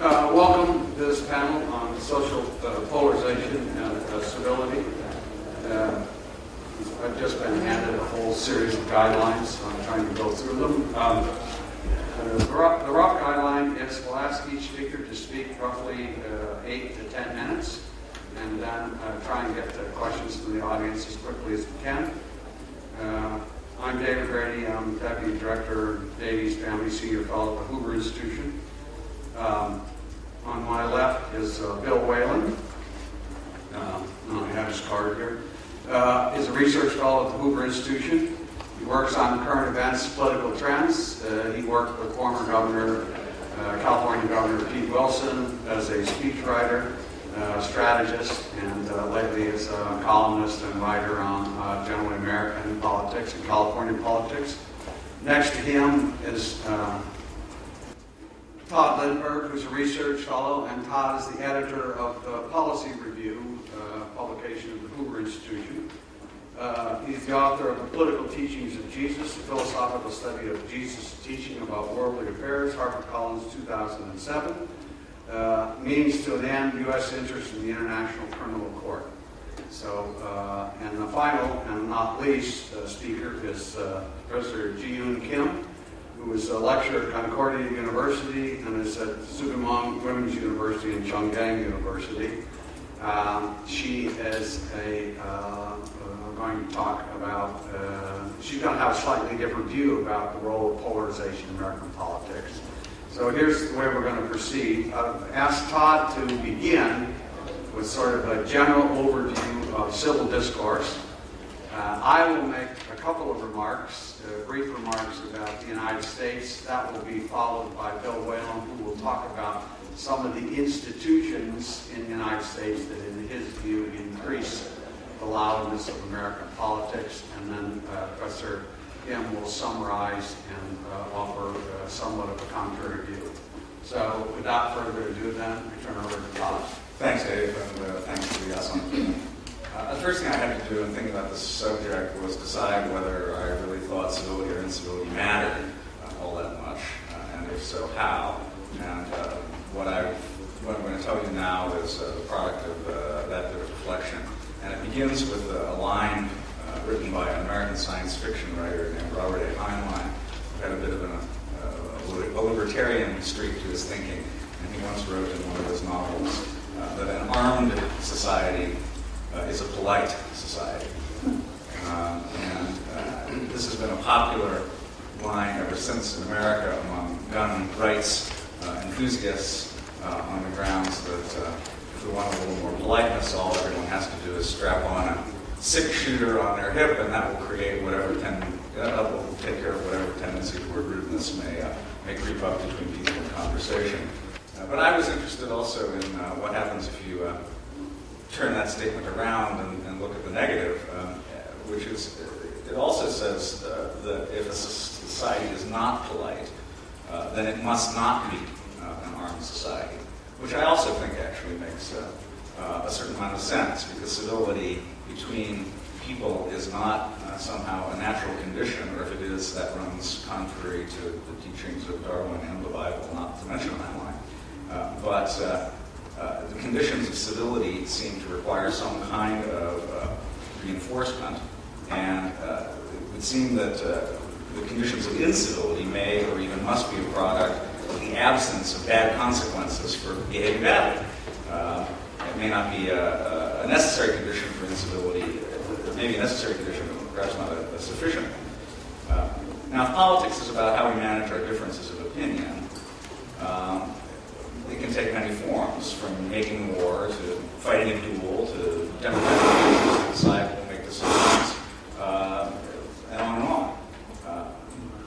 Welcome to this panel on social polarization and civility. I've just been handed a whole series of guidelines, so I'm trying to go through them. The rough guideline is we'll ask each speaker to speak roughly 8 to 10 minutes, and then try and get the questions from the audience as quickly as we can. I'm David Brady. I'm Deputy Director of Davies Family Senior Fellow at the Hoover Institution. On my left is Bill Whalen. I have his card here. He's a research fellow at the Hoover Institution. He works on current events, political trends. He worked with former California Governor Pete Wilson as a speechwriter, strategist, and lately is a columnist and writer on generally American politics and California politics. Next to him is Todd Lindbergh, who's a research fellow, and Todd is the editor of the Policy Review, publication of the Hoover Institution. He's the author of The Political Teachings of Jesus, a philosophical study of Jesus' teaching about worldly affairs, HarperCollins, 2007. Means to an end, U.S. interest in the International Criminal Court. So, and the final and not least speaker is Professor Ji-Yoon Kim, who is a lecturer at Concordia University and is at Sugimong Women's University and Chongqing University. She is going to talk about, she's going to have a slightly different view about the role of polarization in American politics. So here's the way we're going to proceed. I've asked Todd to begin with sort of a general overview of civil discourse. I will make a couple of remarks, brief remarks about the United States. That will be followed by Bill Whalen, who will talk about some of the institutions in the United States that, in his view, increase the loudness of American politics. And then Professor Kim will summarize and offer somewhat of a contrary view. So without further ado, then, I turn over to Todd. Thanks, Dave, and thanks to the Asan. The first thing I had to do in thinking about this subject was decide whether I really thought civility or incivility mattered all that much, and if so, how. And what I'm going to tell you now is the product of that bit of reflection. And it begins with a line written by an American science fiction writer named Robert A. Heinlein, who had a bit of a libertarian streak to his thinking. And he once wrote in one of his novels that an armed society is a polite society. And this has been a popular line ever since in America among gun rights enthusiasts on the grounds that if we want a little more politeness, all everyone has to do is strap on a six-shooter on their hip, and that will create whatever will take care of whatever tendency toward rudeness may creep up between people in conversation. But I was interested also in what happens if you turn that statement around and look at the negative, which is, it also says that if a society is not polite, then it must not be an armed society, which I also think actually makes a certain amount of sense, because civility between people is not somehow a natural condition, or if it is, that runs contrary to the teachings of Darwin and the Bible, not to mention Heinlein. But the conditions of civility seem to require some kind of reinforcement, and it would seem that the conditions of incivility may or even must be a product of the absence of bad consequences for behaving badly. It may not be a necessary condition for incivility. It may be a necessary condition, but perhaps not a sufficient one. Now, if politics is about how we manage our differences of opinion, it can take many forms, from making war to fighting a duel to democratic means to decide who will make decisions, and on and on.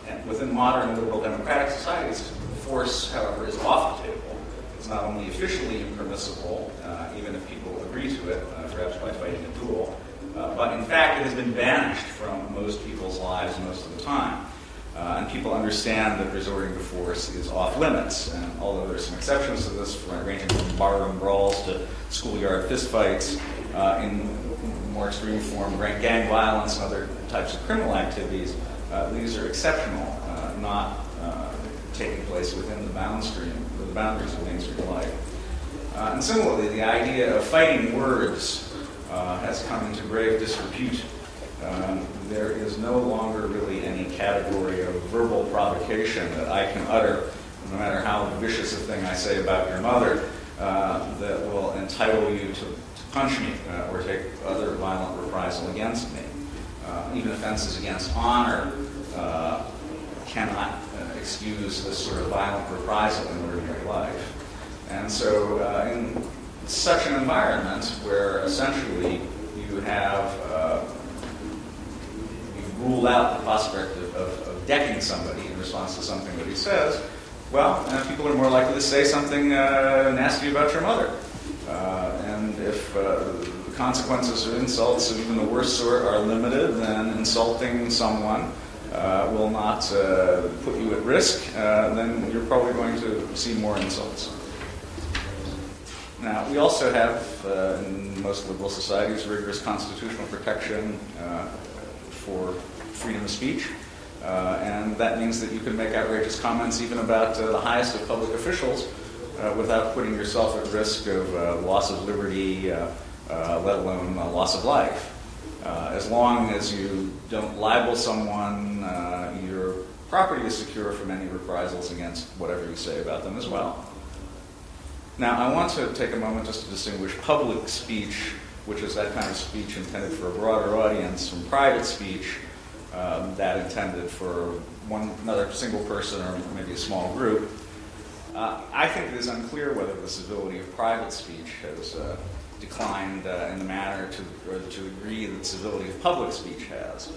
And within modern liberal democratic societies, force, however, is off the table. It's not only officially impermissible, even if people agree to it, perhaps by fighting a duel, but in fact it has been banished from most people's lives most of the time. And people understand that resorting to force is off limits. And although there are some exceptions to this, ranging from barroom brawls to schoolyard fistfights, in more extreme form, gang violence and other types of criminal activities, these are exceptional, not taking place within the boundaries of mainstream life. And similarly, the idea of fighting words has come into grave disrepute. There is no longer really any category of verbal provocation that I can utter, no matter how vicious a thing I say about your mother, that will entitle you to punch me or take other violent reprisal against me. Even offenses against honor cannot excuse this sort of violent reprisal in ordinary life. And so in such an environment where essentially you have you've ruled out the prospect of decking somebody in response to something that he says, well, people are more likely to say something nasty about your mother. And if the consequences of insults of even the worst sort are limited, then insulting someone will not put you at risk, then you're probably going to see more insults. Now, we also have, in most liberal societies, rigorous constitutional protection for freedom of speech. And that means that you can make outrageous comments even about the highest of public officials without putting yourself at risk of loss of liberty, let alone loss of life. As long as you don't libel someone, your property is secure from any reprisals against whatever you say about them as well. Now, I want to take a moment just to distinguish public speech, which is that kind of speech intended for a broader audience, from private speech, that intended for another single person or maybe a small group. I think it is unclear whether the civility of private speech has declined in the manner to the degree that civility of public speech has.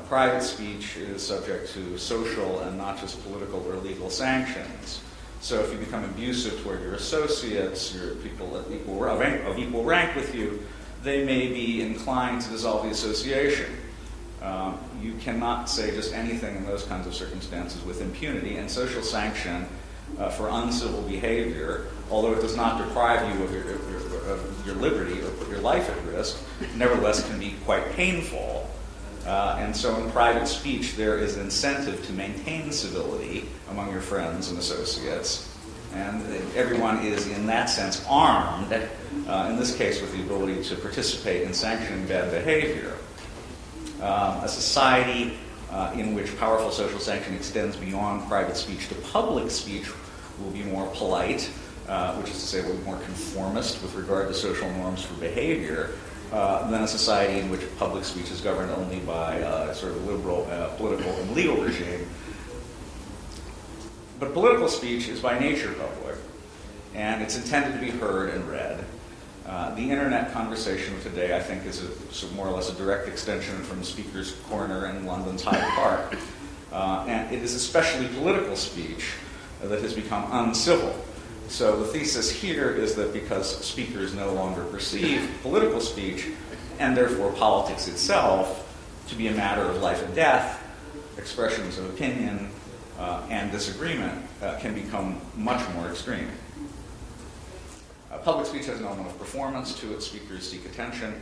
Private speech is subject to social and not just political or legal sanctions. So if you become abusive toward your associates, your people of equal rank with you, they may be inclined to dissolve the association. You cannot say just anything in those kinds of circumstances with impunity, and social sanction for uncivil behavior, although it does not deprive you of your liberty or put your life at risk, nevertheless can be quite painful. And so in private speech, there is incentive to maintain civility among your friends and associates. And everyone is, in that sense, armed, in this case with the ability to participate in sanctioning bad behavior. A society in which powerful social sanction extends beyond private speech to public speech will be more polite, which is to say will be more conformist with regard to social norms for behavior, than a society in which public speech is governed only by a sort of liberal political and legal regime. But political speech is by nature public, and it's intended to be heard and read. The internet conversation of today, I think, is more or less a direct extension from Speaker's Corner in London's Hyde Park. And it is especially political speech that has become uncivil. So the thesis here is that because speakers no longer perceive political speech, and therefore politics itself, to be a matter of life and death, expressions of opinion and disagreement can become much more extreme. Public speech has an element of performance to it. Speakers seek attention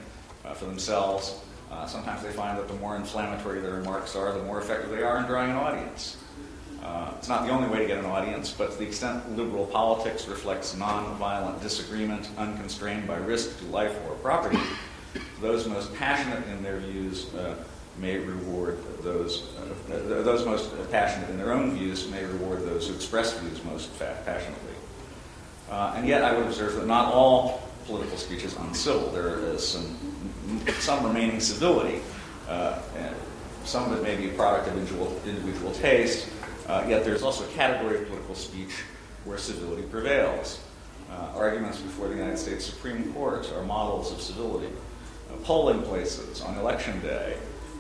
for themselves. Sometimes they find that the more inflammatory their remarks are, the more effective they are in drawing an audience. It's not the only way to get an audience, but to the extent liberal politics reflects non-violent disagreement unconstrained by risk to life or property, those most passionate in their views may reward those most passionate in their own views may reward those who express views most passionately. And yet I would observe that not all political speech is uncivil. There is some remaining civility. And some of it may be a product of individual taste, yet there's also a category of political speech where civility prevails. Arguments before the United States Supreme Court are models of civility. Polling places on election day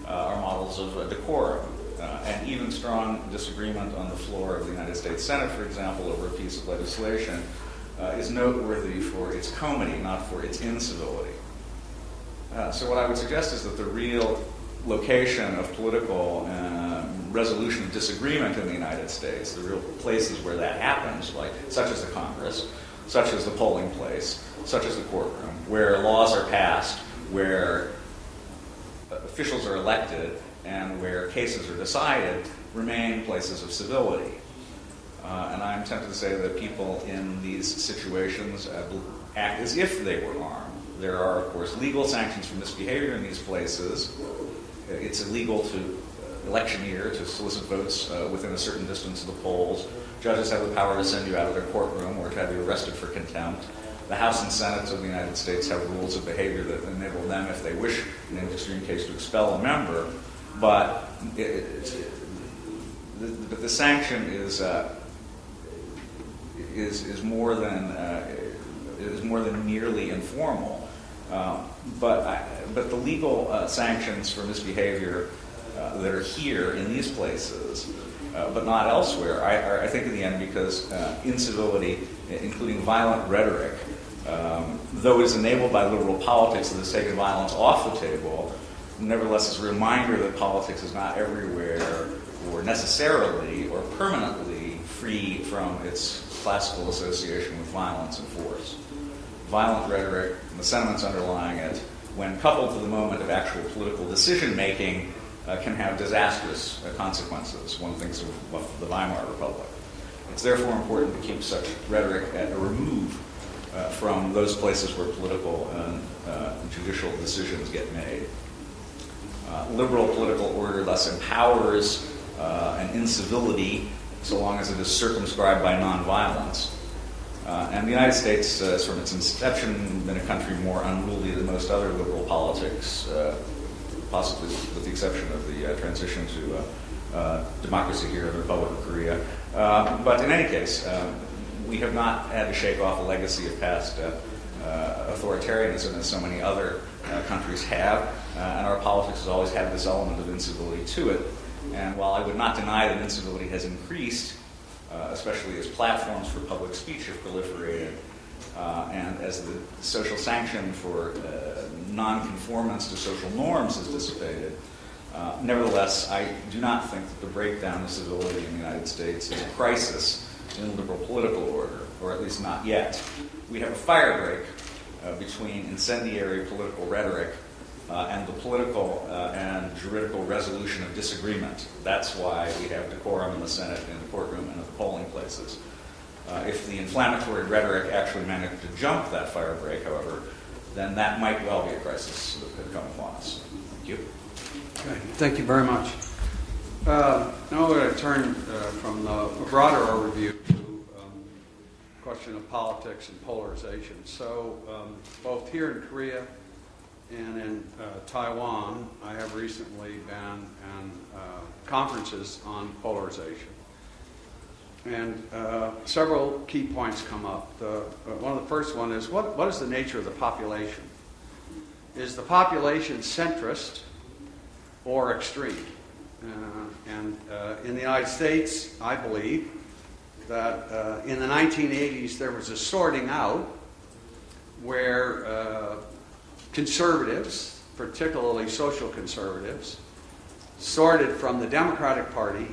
are models of decorum. And even strong disagreement on the floor of the United States Senate, for example, over a piece of legislation, is noteworthy for its comity, not for its incivility. So what I would suggest is that the real location of political resolution of disagreement in the United States, the real places where that happens, such as the Congress, such as the polling place, such as the courtroom, where laws are passed, where officials are elected, and where cases are decided, remain places of civility. And I'm tempted to say that people in these situations act as if they were armed. There are, of course, legal sanctions for misbehavior in these places. It's illegal to electioneer, to solicit votes within a certain distance of the polls. Judges have the power to send you out of their courtroom or to have you arrested for contempt. The House and Senate of the United States have rules of behavior that enable them, if they wish, in an extreme case, to expel a member. But the sanction is more than merely informal. But the legal sanctions for misbehavior that are here in these places, but not elsewhere, I think in the end, because incivility, including violent rhetoric, though it is enabled by liberal politics that has taken violence off the table, nevertheless is a reminder that politics is not everywhere or necessarily or permanently free from its classical association with violence and force. Violent rhetoric and the sentiments underlying it, when coupled to the moment of actual political decision-making, can have disastrous consequences. One thinks of the Weimar Republic. It's therefore important to keep such rhetoric at a remove from those places where political and judicial decisions get made. Liberal political order thus empowers an incivility so long as it is circumscribed by nonviolence. And the United States, from its inception, been a country more unruly than most other liberal politics, possibly with the exception of the transition to democracy here in the Republic of Korea. But in any case, we have not had to shake off a legacy of past authoritarianism as so many other countries have, and our politics has always had this element of incivility to it. And while I would not deny that incivility has increased, especially as platforms for public speech have proliferated, and as the social sanction for nonconformance to social norms has dissipated, nevertheless, I do not think that the breakdown of civility in the United States is a crisis in liberal political order, or at least not yet. We have a fire break between incendiary political rhetoric and the political and juridical resolution of disagreement. That's why we have decorum in the Senate, in the courtroom, and at the polling places. If the inflammatory rhetoric actually managed to jump that fire break, however, then that might well be a crisis that could come upon us. Thank you. Okay, thank you very much. Now we're going to turn from the broader overview to the question of politics and polarization. So both here in Korea and in Taiwan, I have recently been in conferences on polarization. And several key points come up. One of the first one is, what is the nature of the population? Is the population centrist or extreme? In the United States, I believe that in the 1980s there was a sorting out where conservatives, particularly social conservatives, sorted from the Democratic Party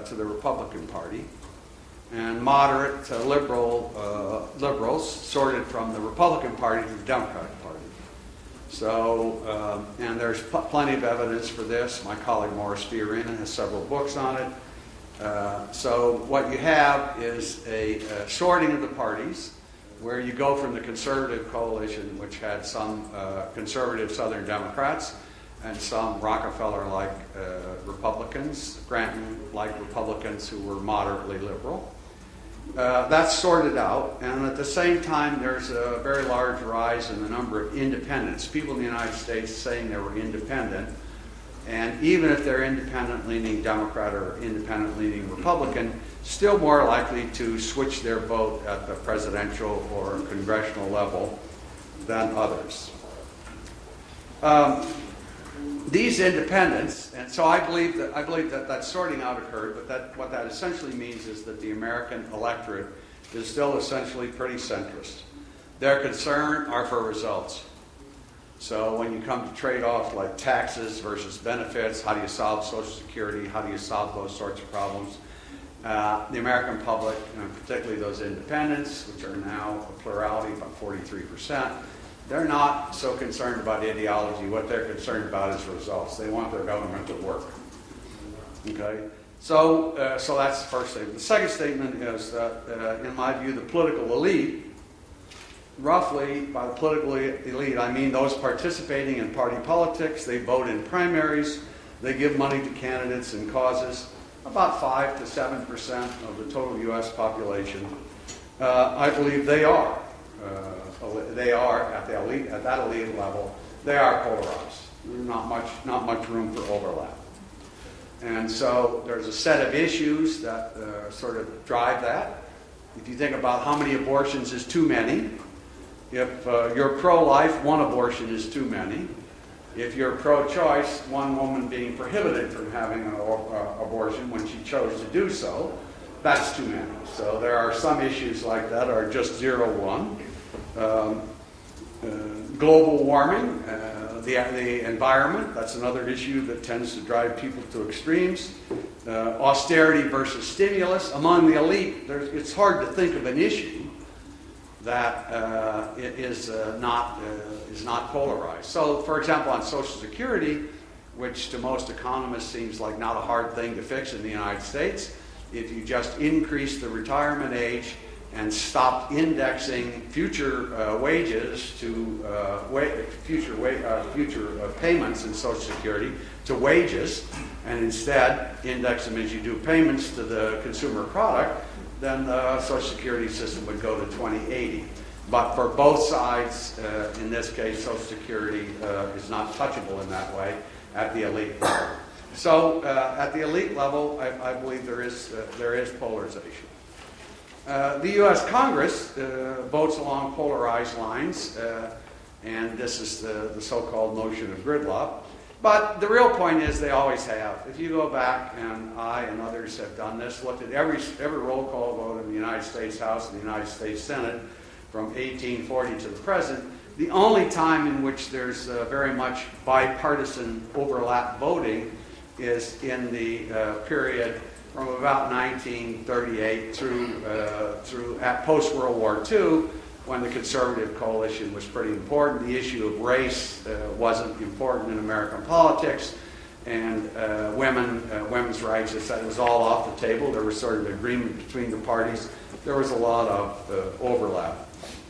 to the Republican Party, and moderate to liberals sorted from the Republican Party to the Democratic Party. So, and there's plenty of evidence for this. My colleague Morris Fiorina has several books on it. So what you have is a sorting of the parties, where you go from the conservative coalition, which had some conservative Southern Democrats and some Rockefeller-like Republicans, Granton-like Republicans who were moderately liberal. That's sorted out, and at the same time there's a very large rise in the number of independents, people in the United States saying they were independent, and even if they're independent-leaning Democrat or independent-leaning Republican, still more likely to switch their vote at the presidential or congressional level than others. These independents, and so I believe that sorting out occurred, but what that essentially means is that the American electorate is still essentially pretty centrist. Their concern are for results. So when you come to trade-offs like taxes versus benefits, how do you solve Social Security, how do you solve those sorts of problems, the American public, and particularly those independents, which are now a plurality, about 43%, they're not so concerned about ideology. What they're concerned about is results. They want their government to work. Okay? So that's the first statement. The second statement is that, in my view, the political elite, roughly by the political elite, I mean those participating in party politics, they vote in primaries, they give money to candidates and causes, about 5 to 7% of the total U.S. population. I believe they are at that elite level. They are polarized. There's not much room for overlap. And so there's a set of issues that sort of drive that. If you think about how many abortions is too many, if you're pro-life, one abortion is too many. If you're pro-choice, one woman being prohibited from having an abortion when she chose to do so, that's too many. So there are some issues like that are just 0-1. Global warming, the environment, that's another issue that tends to drive people to extremes. Austerity versus stimulus. Among the elite, it's hard to think of an issue that is not polarized. So, for example, on Social Security, which to most economists seems like not a hard thing to fix in the United States, if you just increase the retirement age and stop indexing future wages to future payments in Social Security to wages, and instead index them as you do payments to the consumer product, then the Social Security system would go to 2080. But for both sides, in this case, Social Security is not touchable in that way at the elite level. So at the elite level, I believe there is polarization. The U.S. Congress votes along polarized lines, and this is the so-called notion of gridlock. But the real point is they always have. If you go back, and I and others have done this, looked at every roll call vote in the United States House and the United States Senate from 1840 to the present, the only time in which there's very much bipartisan overlap voting is in the period from about 1938 through at post-World War II, when the conservative coalition was pretty important. The issue of race wasn't important in American politics, and women's rights, it was all off the table. There was sort of agreement between the parties. There was a lot of overlap.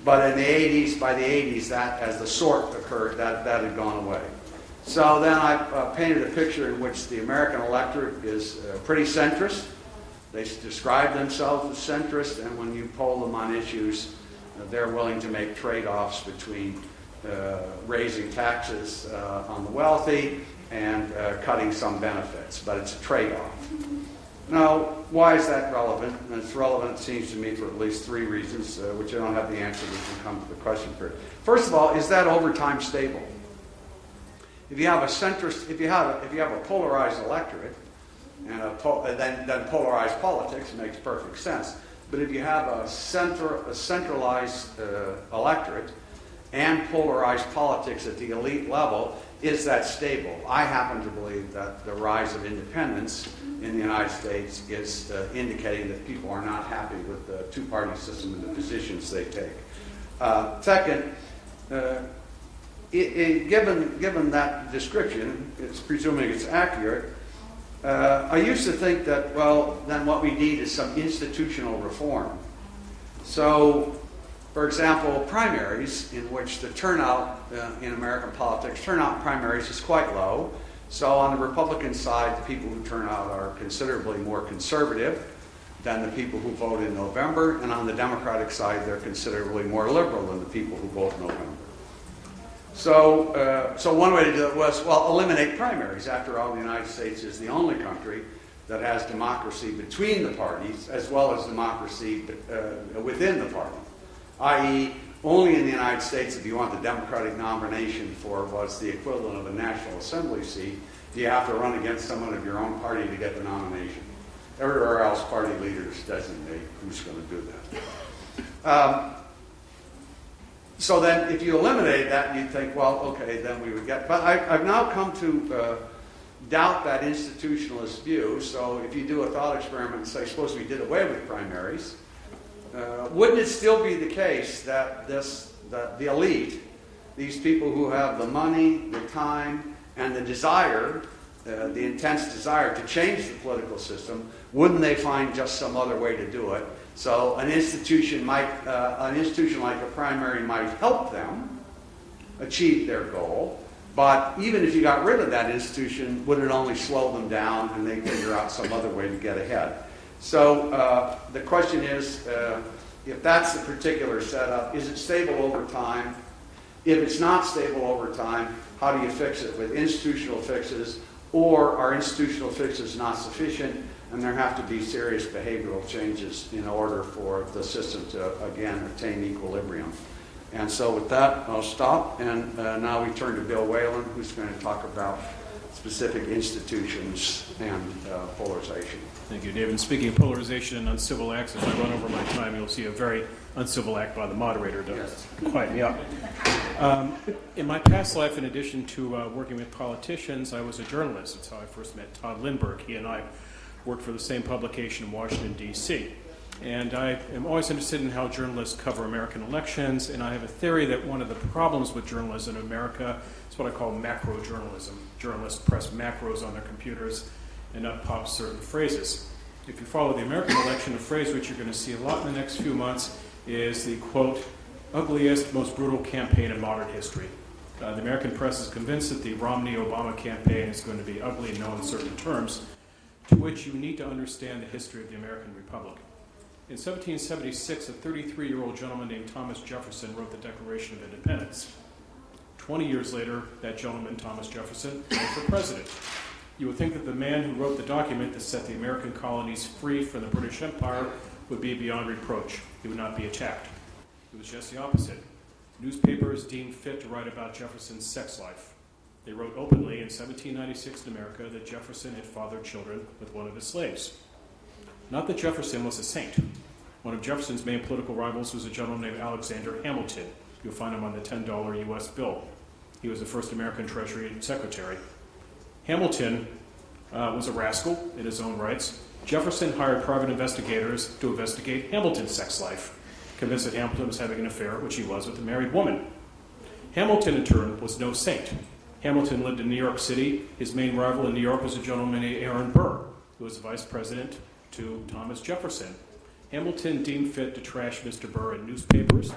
But in the 80s, by the 80s, that, as the sort occurred, that had gone away. So then I painted a picture in which the American electorate is pretty centrist. They describe themselves as centrist, and when you poll them on issues, they're willing to make trade-offs between raising taxes on the wealthy and cutting some benefits, but it's a trade-off. Now, why is that relevant? And it's relevant, it seems to me, for at least 3 reasons, which I don't have the answer. We can come to the question period. First of all, is that over time stable? If you have a centrist, if you have a polarized electorate, and then polarized politics makes perfect sense. But if you have a centralized electorate and polarized politics at the elite level, is that stable? I happen to believe that the rise of independence in the United States is indicating that people are not happy with the two-party system and the positions they take. Second, given that description, it's presuming it's accurate, I used to think that, well, then what we need is some institutional reform. So, for example, primaries, in which the turnout in American politics, turnout in primaries is quite low. So on the Republican side, the people who turn out are considerably more conservative than the people who vote in November. And on the Democratic side, they're considerably more liberal than the people who vote in November. So one way to do it was, well, eliminate primaries. After all, the United States is the only country that has democracy between the parties as well as democracy within the party. I.e., only in the United States, if you want the Democratic nomination for what's the equivalent of a National Assembly seat, do you have to run against someone of your own party to get the nomination. Everywhere else, party leaders designate who's going to do that. So then if you eliminate that, you'd think, well, okay, then we would get... But I've now come to doubt that institutionalist view. So if you do a thought experiment and say, suppose we did away with primaries, wouldn't it still be the case that the elite, these people who have the money, the time, and the desire the intense desire to change the political system, wouldn't they find just some other way to do it? So an institution like a primary might help them achieve their goal, but even if you got rid of that institution, would it only slow them down and they figure out some other way to get ahead? So the question is, if that's the particular setup, is it stable over time? If it's not stable over time, how do you fix it with institutional fixes, or are institutional fixes not sufficient and there have to be serious behavioral changes in order for the system to, again, attain equilibrium? And so with that, I'll stop, and now we turn to Bill Whalen, who's going to talk about specific institutions and polarization. Thank you, David. Speaking of polarization and uncivil acts, if I run over my time, you'll see a very uncivil act by the moderator to quieten me up. In my past life, in addition to working with politicians, I was a journalist. That's how I first met Todd Lindbergh. He and I worked for the same publication in Washington, D.C. And I am always interested in how journalists cover American elections, and I have a theory that one of the problems with journalism in America is what I call macro journalism. Journalists press macros on their computers and not pop certain phrases. If you follow the American election, a phrase which you're going to see a lot in the next few months is the, quote, ugliest, most brutal campaign in modern history. The American press is convinced that the Romney-Obama campaign is going to be ugly in no uncertain terms, to which you need to understand the history of the American Republic. In 1776, a 33-year-old gentleman named Thomas Jefferson wrote the Declaration of Independence. 20 years later, that gentleman, Thomas Jefferson, ran for president. You would think that the man who wrote the document that set the American colonies free from the British Empire would be beyond reproach. He would not be attacked. It was just the opposite. Newspapers deemed fit to write about Jefferson's sex life. They wrote openly in 1796 in America that Jefferson had fathered children with one of his slaves. Not that Jefferson was a saint. One of Jefferson's main political rivals was a gentleman named Alexander Hamilton. You'll find him on the $10 U.S. bill. He was the first American Treasury Secretary. Hamilton was a rascal in his own rights. Jefferson hired private investigators to investigate Hamilton's sex life, convinced that Hamilton was having an affair, which he was, with a married woman. Hamilton, in turn, was no saint. Hamilton lived in New York City. His main rival in New York was a gentleman named Aaron Burr, who was the vice president to Thomas Jefferson. Hamilton deemed fit to trash Mr. Burr in newspapers,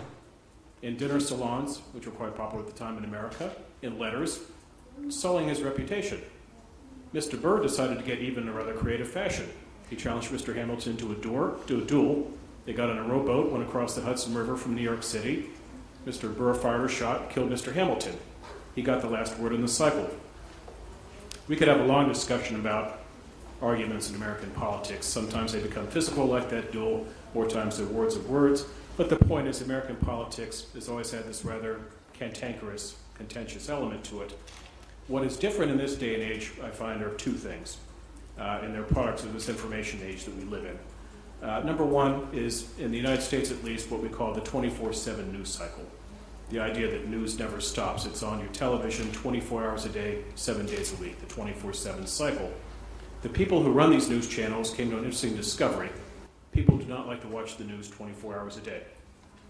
in dinner salons, which were quite popular at the time in America, in letters, sullying his reputation. Mr. Burr decided to get even in a rather creative fashion. He challenged Mr. Hamilton to a duel. They got on a rowboat, went across the Hudson River from New York City. Mr. Burr fired a shot, killed Mr. Hamilton. He got the last word in the cycle. We could have a long discussion about arguments in American politics. Sometimes they become physical, like that duel. More times they're words of words. But the point is, American politics has always had this rather cantankerous, contentious element to it. What is different in this day and age, I find, are two things, and they're products of this information age that we live in. Number one is, in the United States at least, what we call the 24/7 news cycle. The idea that news never stops. It's on your television 24 hours a day, 7 days a week, the 24/7 cycle. The people who run these news channels came to an interesting discovery. People do not like to watch the news 24 hours a day.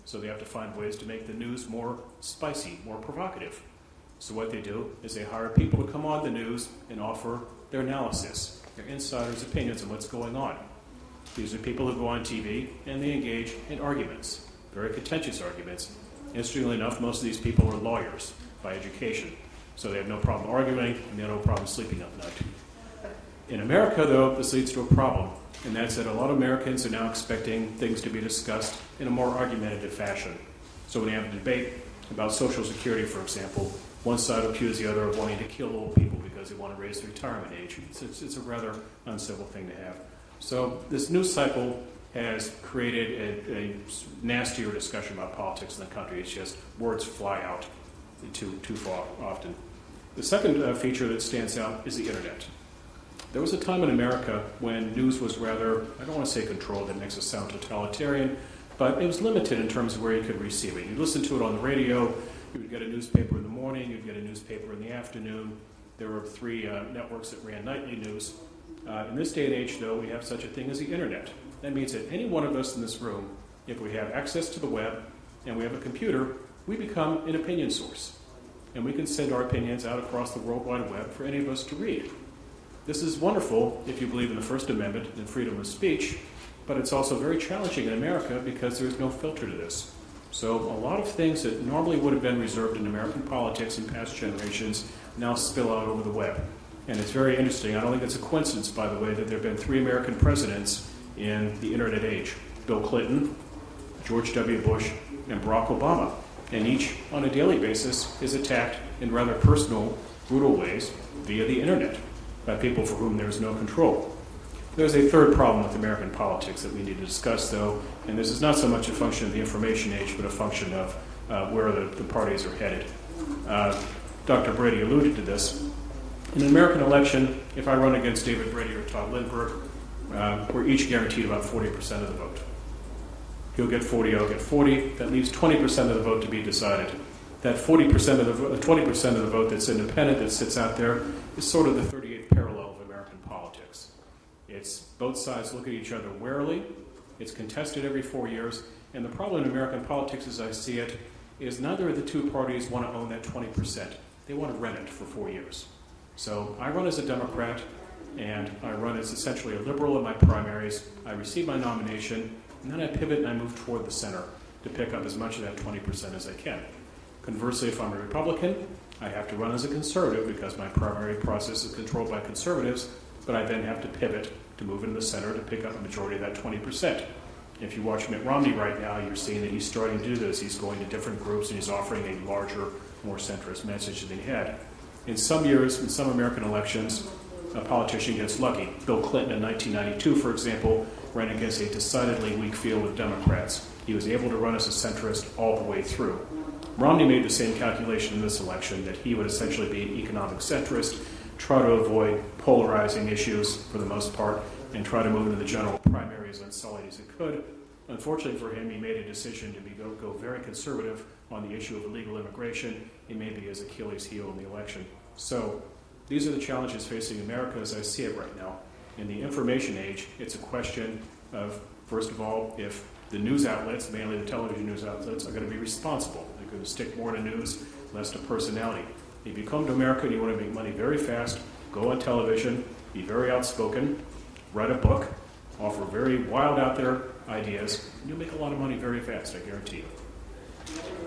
So they have to find ways to make the news more spicy, more provocative. So what they do is they hire people to come on the news and offer their analysis, their insiders' opinions on what's going on. These are people who go on TV and they engage in arguments, very contentious arguments. Interestingly enough, most of these people are lawyers by education, so they have no problem arguing and they have no problem sleeping at night. In America, though, this leads to a problem, and that's that a lot of Americans are now expecting things to be discussed in a more argumentative fashion. So when you have a debate about Social Security, for example, one side will accuse the other of wanting to kill old people because they want to raise the retirement age. It's a rather uncivil thing to have. So this news cycle has created a nastier discussion about politics in the country. It's just words fly out too far often. The second feature that stands out is the internet. There was a time in America when news was rather, I don't want to say controlled, that makes it sound totalitarian, but it was limited in terms of where you could receive it. You listen to it on the radio, you would get a newspaper in the morning, you'd get a newspaper in the afternoon. There were 3 networks that ran nightly news. In this day and age, though, we have such a thing as the internet. That means that any one of us in this room, if we have access to the web and we have a computer, we become an opinion source. And we can send our opinions out across the World Wide Web for any of us to read. This is wonderful if you believe in the First Amendment and freedom of speech, but it's also very challenging in America because there's no filter to this. So a lot of things that normally would have been reserved in American politics in past generations now spill out over the web. And it's very interesting. I don't think it's a coincidence, by the way, that there have been 3 American presidents in the internet age. Bill Clinton, George W. Bush, and Barack Obama. And each, on a daily basis, is attacked in rather personal, brutal ways via the internet by people for whom there is no control. There's a third problem with American politics that we need to discuss, though, and this is not so much a function of the information age, but a function of where the parties are headed. Dr. Brady alluded to this. In an American election, if I run against David Brady or Todd Lindbergh, we're each guaranteed about 40% of the vote. He'll get 40, I'll get 40. That leaves 20% of the vote to be decided. That 20% of the 20% of the vote that's independent, that sits out there, is sort of the 38th parallel of American politics. It's both sides look at each other warily. It's contested every 4 years. And the problem in American politics, as I see it, is neither of the two parties want to own that 20%. They want to rent it for 4 years. So I run as a Democrat, and I run as essentially a liberal in my primaries. I receive my nomination, and then I pivot and I move toward the center to pick up as much of that 20% as I can. Conversely, if I'm a Republican, I have to run as a conservative because my primary process is controlled by conservatives, but I then have to pivot to move into the center to pick up a majority of that 20%. If you watch Mitt Romney right now, you're seeing that he's starting to do this. He's going to different groups and he's offering a larger, more centrist message than he had. In some years, in some American elections, a politician gets lucky. Bill Clinton in 1992, for example, ran against a decidedly weak field of Democrats. He was able to run as a centrist all the way through. Romney made the same calculation in this election, that he would essentially be an economic centrist, try to avoid polarizing issues for the most part, and try to move into the general primary as unsullied as he could. Unfortunately for him, he made a decision to go very conservative on the issue of illegal immigration. It may be his Achilles heel in the election. So these are the challenges facing America as I see it right now. In the information age, it's a question of, first of all, if the news outlets, mainly the television news outlets, are going to be responsible. They're going to stick more to news, less to personality. If you come to America and you want to make money very fast, go on television, be very outspoken, write a book, offer very wild out there ideas, and you'll make a lot of money very fast, I guarantee you.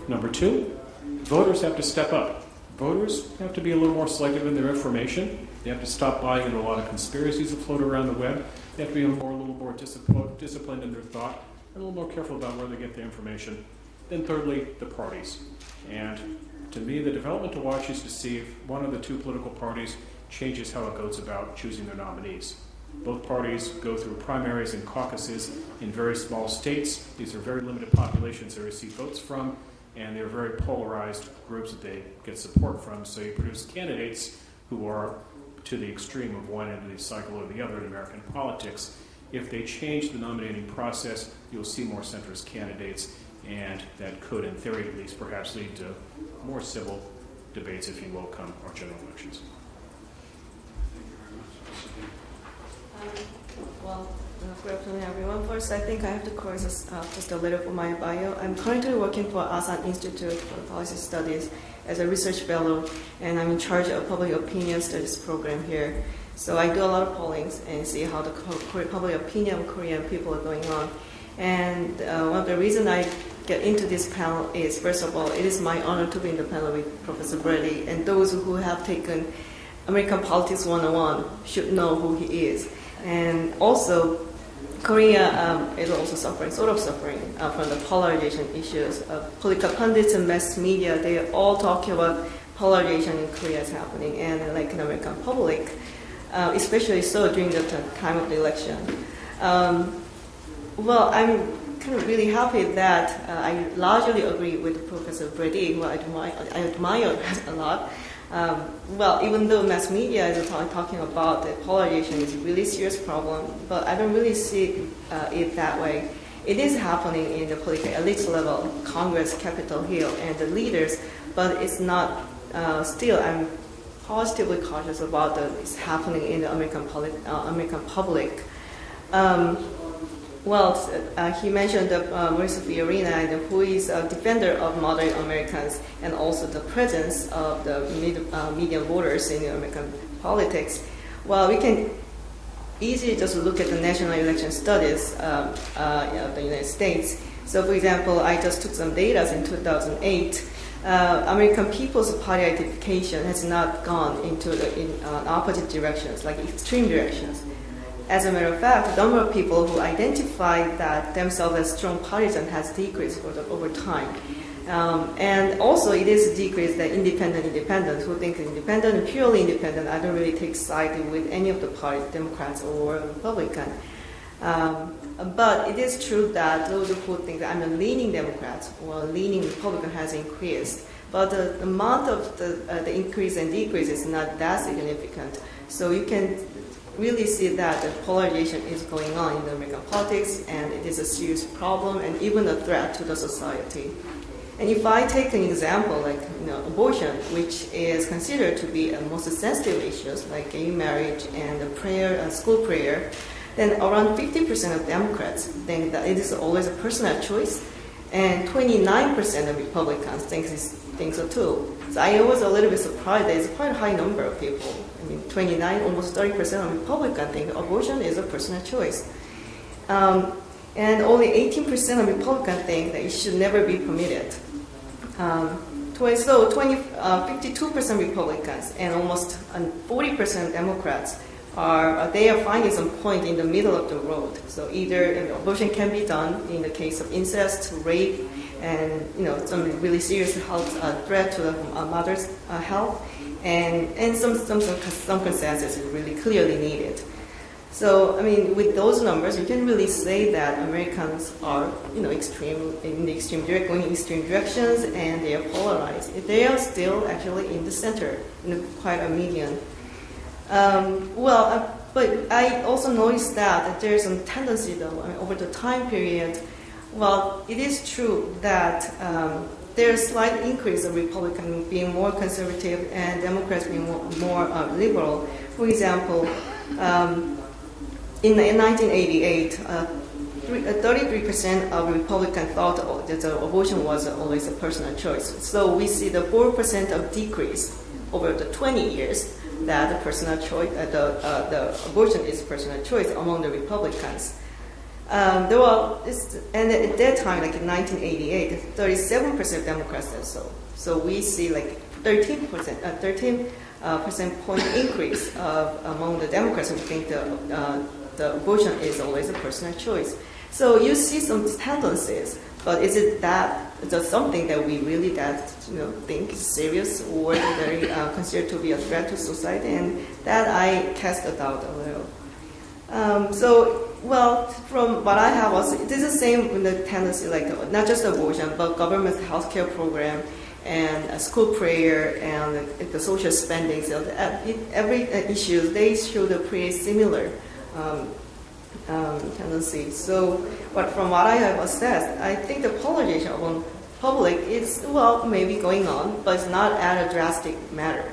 Number 2, voters have to step up. Voters have to be a little more selective in their information. They have to stop buying into a lot of conspiracies that float around the web. They have to be a little more disciplined in their thought, and a little more careful about where they get their information. Then thirdly, the parties. And to me, the development to watch is to see if one of the two political parties changes how it goes about choosing their nominees. Both parties go through primaries and caucuses in very small states. These are very limited populations they receive votes from, and they're very polarized groups that they get support from. So you produce candidates who are to the extreme of one end of the cycle or the other in American politics. If they change the nominating process, you'll see more centrist candidates, and that could, in theory at least, perhaps lead to more civil debates, if you will, come our general elections. Good afternoon, everyone. First, I think I have to correct just a little for my bio. I'm currently working for Asan Institute for Policy Studies as a research fellow, and I'm in charge of public opinion studies program here. So I do a lot of pollings and see how the public opinion of Korean people are going on. And one of the reasons I get into this panel is, first of all, it is my honor to be in the panel with Professor Brady, and those who have taken American Politics 101 should know who he is. And also, Korea is also suffering from the polarization issues. Political pundits and mass media, they are all talking about polarization in Korea is happening, and like in American public, especially so during the time of the election. Well, I'm kind of really happy that I largely agree with Professor Brady, who I admire a lot. Well, even though mass media is talking about that polarization is a really serious problem, but I don't really see it that way. It is happening in the political elite level, Congress, Capitol Hill, and the leaders, but it's not, still I'm positively cautious about it's happening in the American public. He mentioned Maurice Fiorina, who is a defender of moderate Americans and also the presence of the median voters in American politics. Well, we can easily just look at the national election studies of the United States. So, for example, I just took some data in 2008. American People's Party identification has not gone into the opposite directions, like extreme directions. As a matter of fact, the number of people who identify that themselves as strong partisan has decreased over time. And also, it is decreased that independents who think independent and purely independent, I don't really take side with any of the parties, Democrats or Republican. But it is true that those who think that I'm a leaning Democrat or leaning Republican has increased. But the amount of the increase and decrease is not that significant. So you can really see that the polarization is going on in the American politics, and it is a serious problem and even a threat to the society. And if I take an example like abortion, which is considered to be a most sensitive issues like gay marriage and prayer, school prayer, then around 50% of Democrats think that it is always a personal choice, and 29% of Republicans think so too. So I was a little bit surprised that it's quite a high number of people. I mean, 29, almost 30% of Republicans think abortion is a personal choice. And only 18% of Republicans think that it should never be permitted. 52% Republicans and almost 40% Democrats are finding some point in the middle of the road. So either abortion can be done in the case of incest, rape, and some really serious health threat to the mother's health, and some consensus is really clearly needed. So I mean, with those numbers, you can really say that Americans are going in extreme directions, and they are polarized. They are still actually in the center, quite a median. But I also noticed that there's some tendency, though, over the time period. Well, it is true that there's a slight increase of Republicans being more conservative and Democrats being more liberal. For example, in 1988, 33% of Republicans thought that abortion was always a personal choice. So we see the 4% of decrease over the 20 years that the personal choice, the abortion is personal choice among the Republicans. And at that time, like in 1988, 37% Democrats said so. So we see like 13 percent point increase among the Democrats who think the abortion is always a personal choice. So you see some tendencies, but is it something that we really think is serious or very considered to be a threat to society? And that I cast a doubt a little. From what I have also, it is the same with the tendency, like not just abortion, but government healthcare program and school prayer and the social spending. So every issue, they show the pretty similar tendency. So, but from what I have assessed, I think the polarization among public is, maybe going on, but it's not at a drastic matter.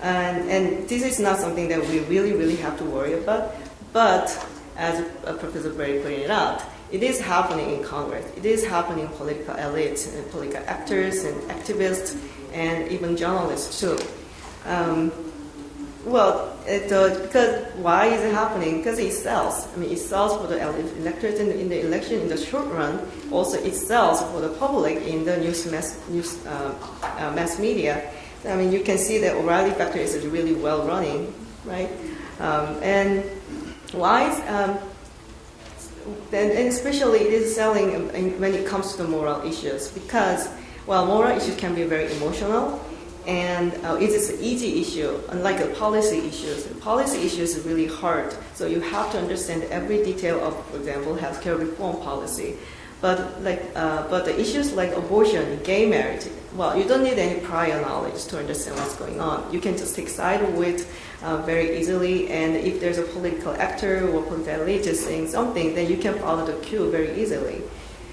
And this is not something that we really have to worry about. But as Professor Berry pointed out, it is happening in Congress. It is happening in political elites and political actors and activists and even journalists too. Because why is it happening? Because it sells. I mean, it sells for the electors in the election in the short run. Also, it sells for the public in the mass media. I mean, you can see that O'Reilly factor is really well running, right? And why? And especially it is selling when it comes to the moral issues, because moral issues can be very emotional. And it is an easy issue, unlike the policy issues. The policy issues is really hard, so you have to understand every detail of, for example, healthcare reform policy. But the issues like abortion, gay marriage, you don't need any prior knowledge to understand what's going on. You can just take side with very easily, and if there's a political actor or political elite just saying something, then you can follow the cue very easily.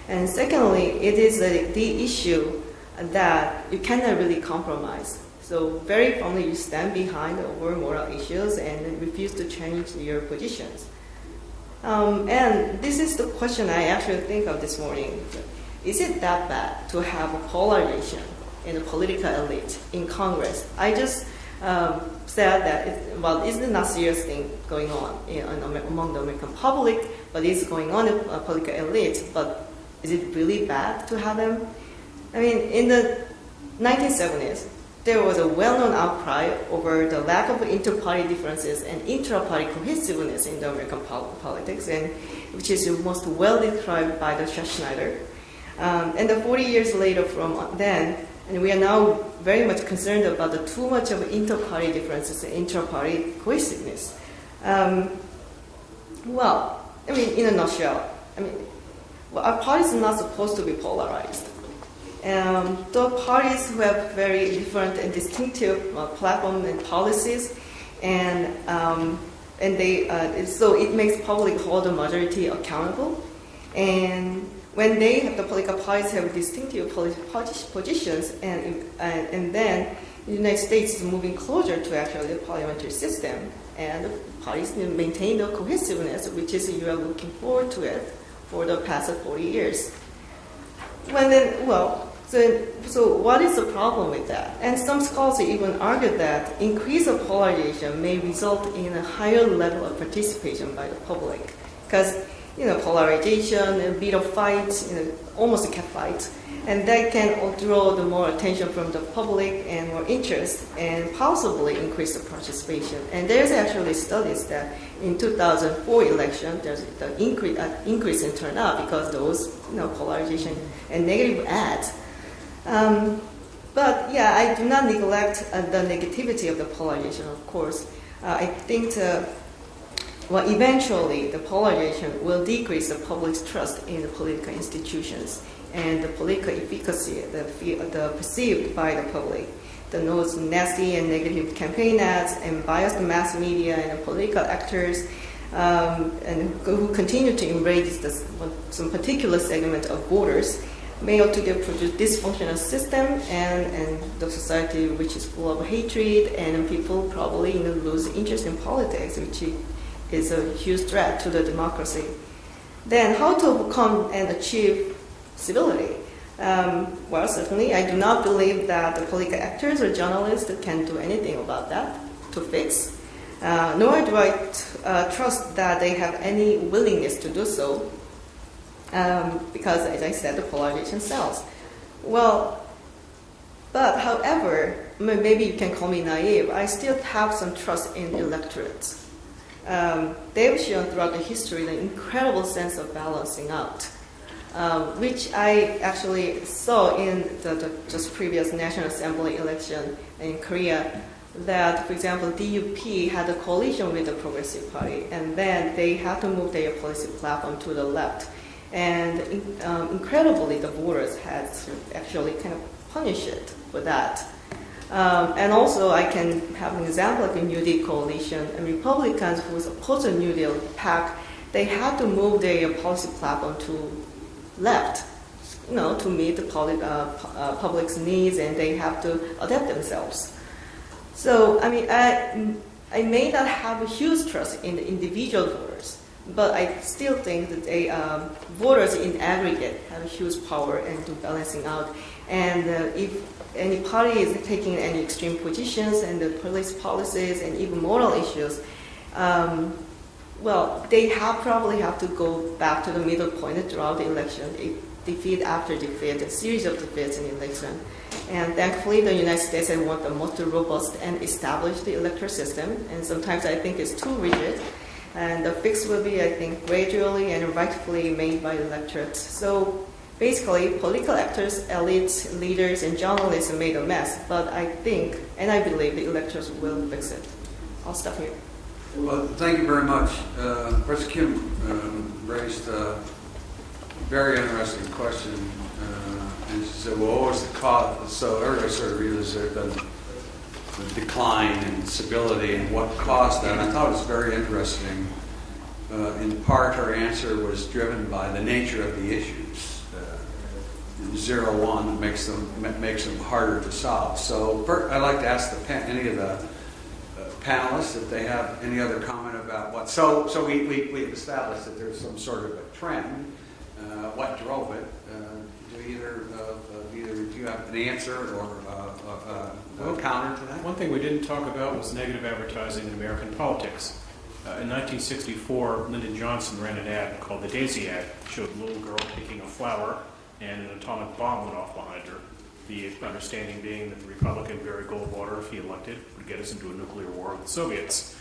And secondly, it is the issue that you cannot really compromise. So very firmly you stand behind over moral issues and refuse to change your positions. And this is the question I actually think of this morning. Is it that bad to have a polarization in the political elite in Congress? I just said that it's not a serious thing going on among the American public, but it's going on in political elite. But is it really bad to have them? I mean, in the 1970s, there was a well-known outcry over the lack of inter-party differences and intra-party cohesiveness in the American politics, and which is most well described by the Schneider. And the 40 years later from then, and we are now very much concerned about the too much of inter-party differences and intra-party cohesiveness. Well, I mean, in a nutshell, our parties are not supposed to be polarized. The parties who have very different and distinctive platform and policies, and so it makes public hold the majority accountable. And when the political parties have distinctive positions, and then the United States is moving closer to actually the parliamentary system, and the parties maintain the cohesiveness, which is you are looking forward to it for the past 40 years. So what is the problem with that? And some scholars even argue that increase of polarization may result in a higher level of participation by the public, because polarization, a bit of fight, almost a cat fight, and that can draw the more attention from the public and more interest, and possibly increase the participation. And there's actually studies that in 2004 election, there's the increase in turnout because those polarization and negative ads. But yeah, I do not neglect the negativity of the polarization, of course. I think eventually the polarization will decrease the public's trust in the political institutions and the political efficacy, the perceived by the public. The nasty and negative campaign ads and biased mass media and political actors and who continue to embrace some particular segment of voters may altogether produce dysfunctional system and the society which is full of hatred, and people probably lose interest in politics, which is a huge threat to the democracy. Then how to overcome and achieve civility? Well, certainly I do not believe that the political actors or journalists can do anything about that to fix, nor do I trust that they have any willingness to do so. Because, as I said, the polarization sells. Well, but however, maybe you can call me naive, I still have some trust in electorates. They've shown throughout the history the incredible sense of balancing out, which I actually saw in the just previous National Assembly election in Korea, that, for example, DUP had a coalition with the Progressive Party, and then they had to move their policy platform to the left. And incredibly, the voters had actually kind of punished it for that. And also, I can have an example of the New Deal coalition. And Republicans who opposed the New Deal PAC, they had to move their policy platform to left, to meet the public's needs, and they have to adapt themselves. So, I may not have a huge trust in the individual voters, but I still think that voters in aggregate have a huge power into balancing out. And if any party is taking any extreme positions and the police policies and even moral issues, they probably have to go back to the middle point throughout the election, defeat after defeat, a series of defeats in the election. And thankfully, the United States has one of the most robust and established electoral system, and sometimes I think it's too rigid. And the fix will be, I think, gradually and rightfully made by electorates. So basically, political actors, elites, leaders, and journalists made a mess. But I think, and I believe, the electors will fix it. I'll stop here. Well, thank you very much. Professor Kim raised a very interesting question. And she said, well, what was the cause? So everybody sort of realized there's been the decline in civility and what caused that. And I thought it was very interesting. In part, her answer was driven by the nature of the issues. 0-1 makes them harder to solve. So I'd like to ask any of the panelists if they have any other comment about what. So we established that there's some sort of a trend. What drove it? Do you have an answer or counter to that? One thing we didn't talk about was negative advertising in American politics. In 1964, Lyndon Johnson ran an ad called the Daisy Ad. It showed a little girl picking a flower, and an atomic bomb went off behind her. The understanding being that the Republican Barry Goldwater, if he elected, would get us into a nuclear war with the Soviets.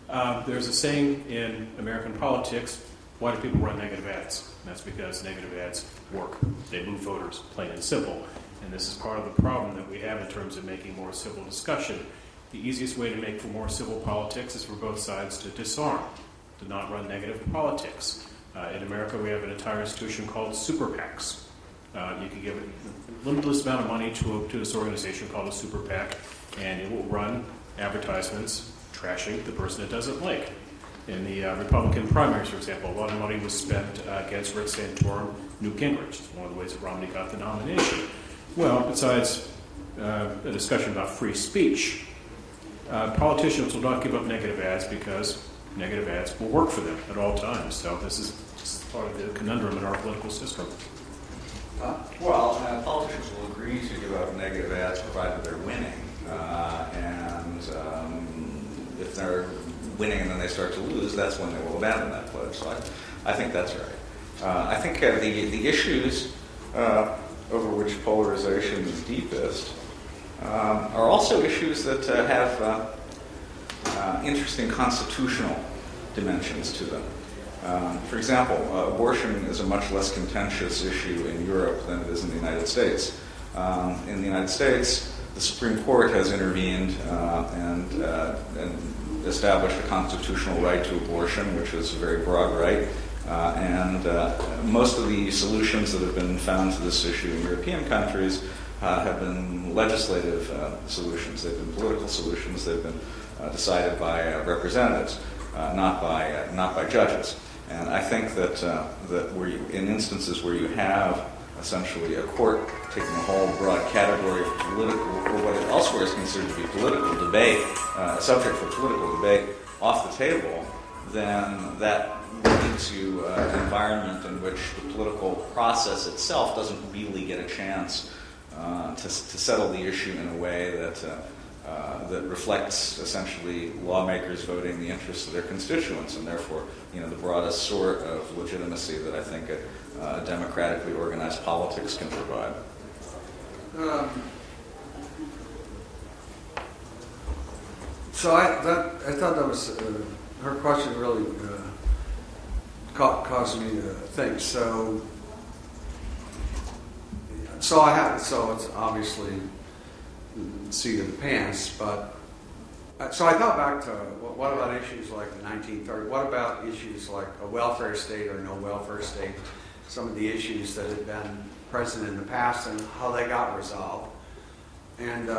There's a saying in American politics, why do people run negative ads? And that's because negative ads work. They move voters, plain and simple. And this is part of the problem that we have in terms of making more civil discussion. The easiest way to make for more civil politics is for both sides to disarm, to not run negative politics. In America, we have an entire institution called super PACs. You can give a limitless amount of money to this organization called a super PAC, and it will run advertisements trashing the person it doesn't like. In the Republican primaries, for example, a lot of money was spent against Rick Santorum, Newt Gingrich. It's one of the ways that Romney got the nomination. Well, besides a discussion about free speech, politicians will not give up negative ads because negative ads will work for them at all times. So this is part of the conundrum in our political system. Politicians will agree to give up negative ads provided they're winning. If they're winning and then they start to lose, that's when they will abandon that pledge. So I think that's right. I think the issues over which polarization is deepest are also issues that have interesting constitutional dimensions to them. For example, abortion is a much less contentious issue in Europe than it is in the United States. In the United States, the Supreme Court has intervened and established a constitutional right to abortion, which is a very broad right. Most of the solutions that have been found to this issue in European countries have been legislative solutions. They've been political solutions. They've been decided by representatives, not by judges. And I think that in instances where you have essentially a court taking a whole broad category of political, or what elsewhere is considered to be political debate, subject for political debate, off the table, then that leads to an environment in which the political process itself doesn't really get a chance to settle the issue in a way that reflects essentially lawmakers voting the interests of their constituents, and therefore, the broadest sort of legitimacy that I think a democratically organized politics can provide. So I thought that was her question really caused me to think. So it's obviously seat of the pants, but so I thought back to what about issues like the 1930s? What about issues like a welfare state or no welfare state? Some of the issues that had been present in the past and how they got resolved. And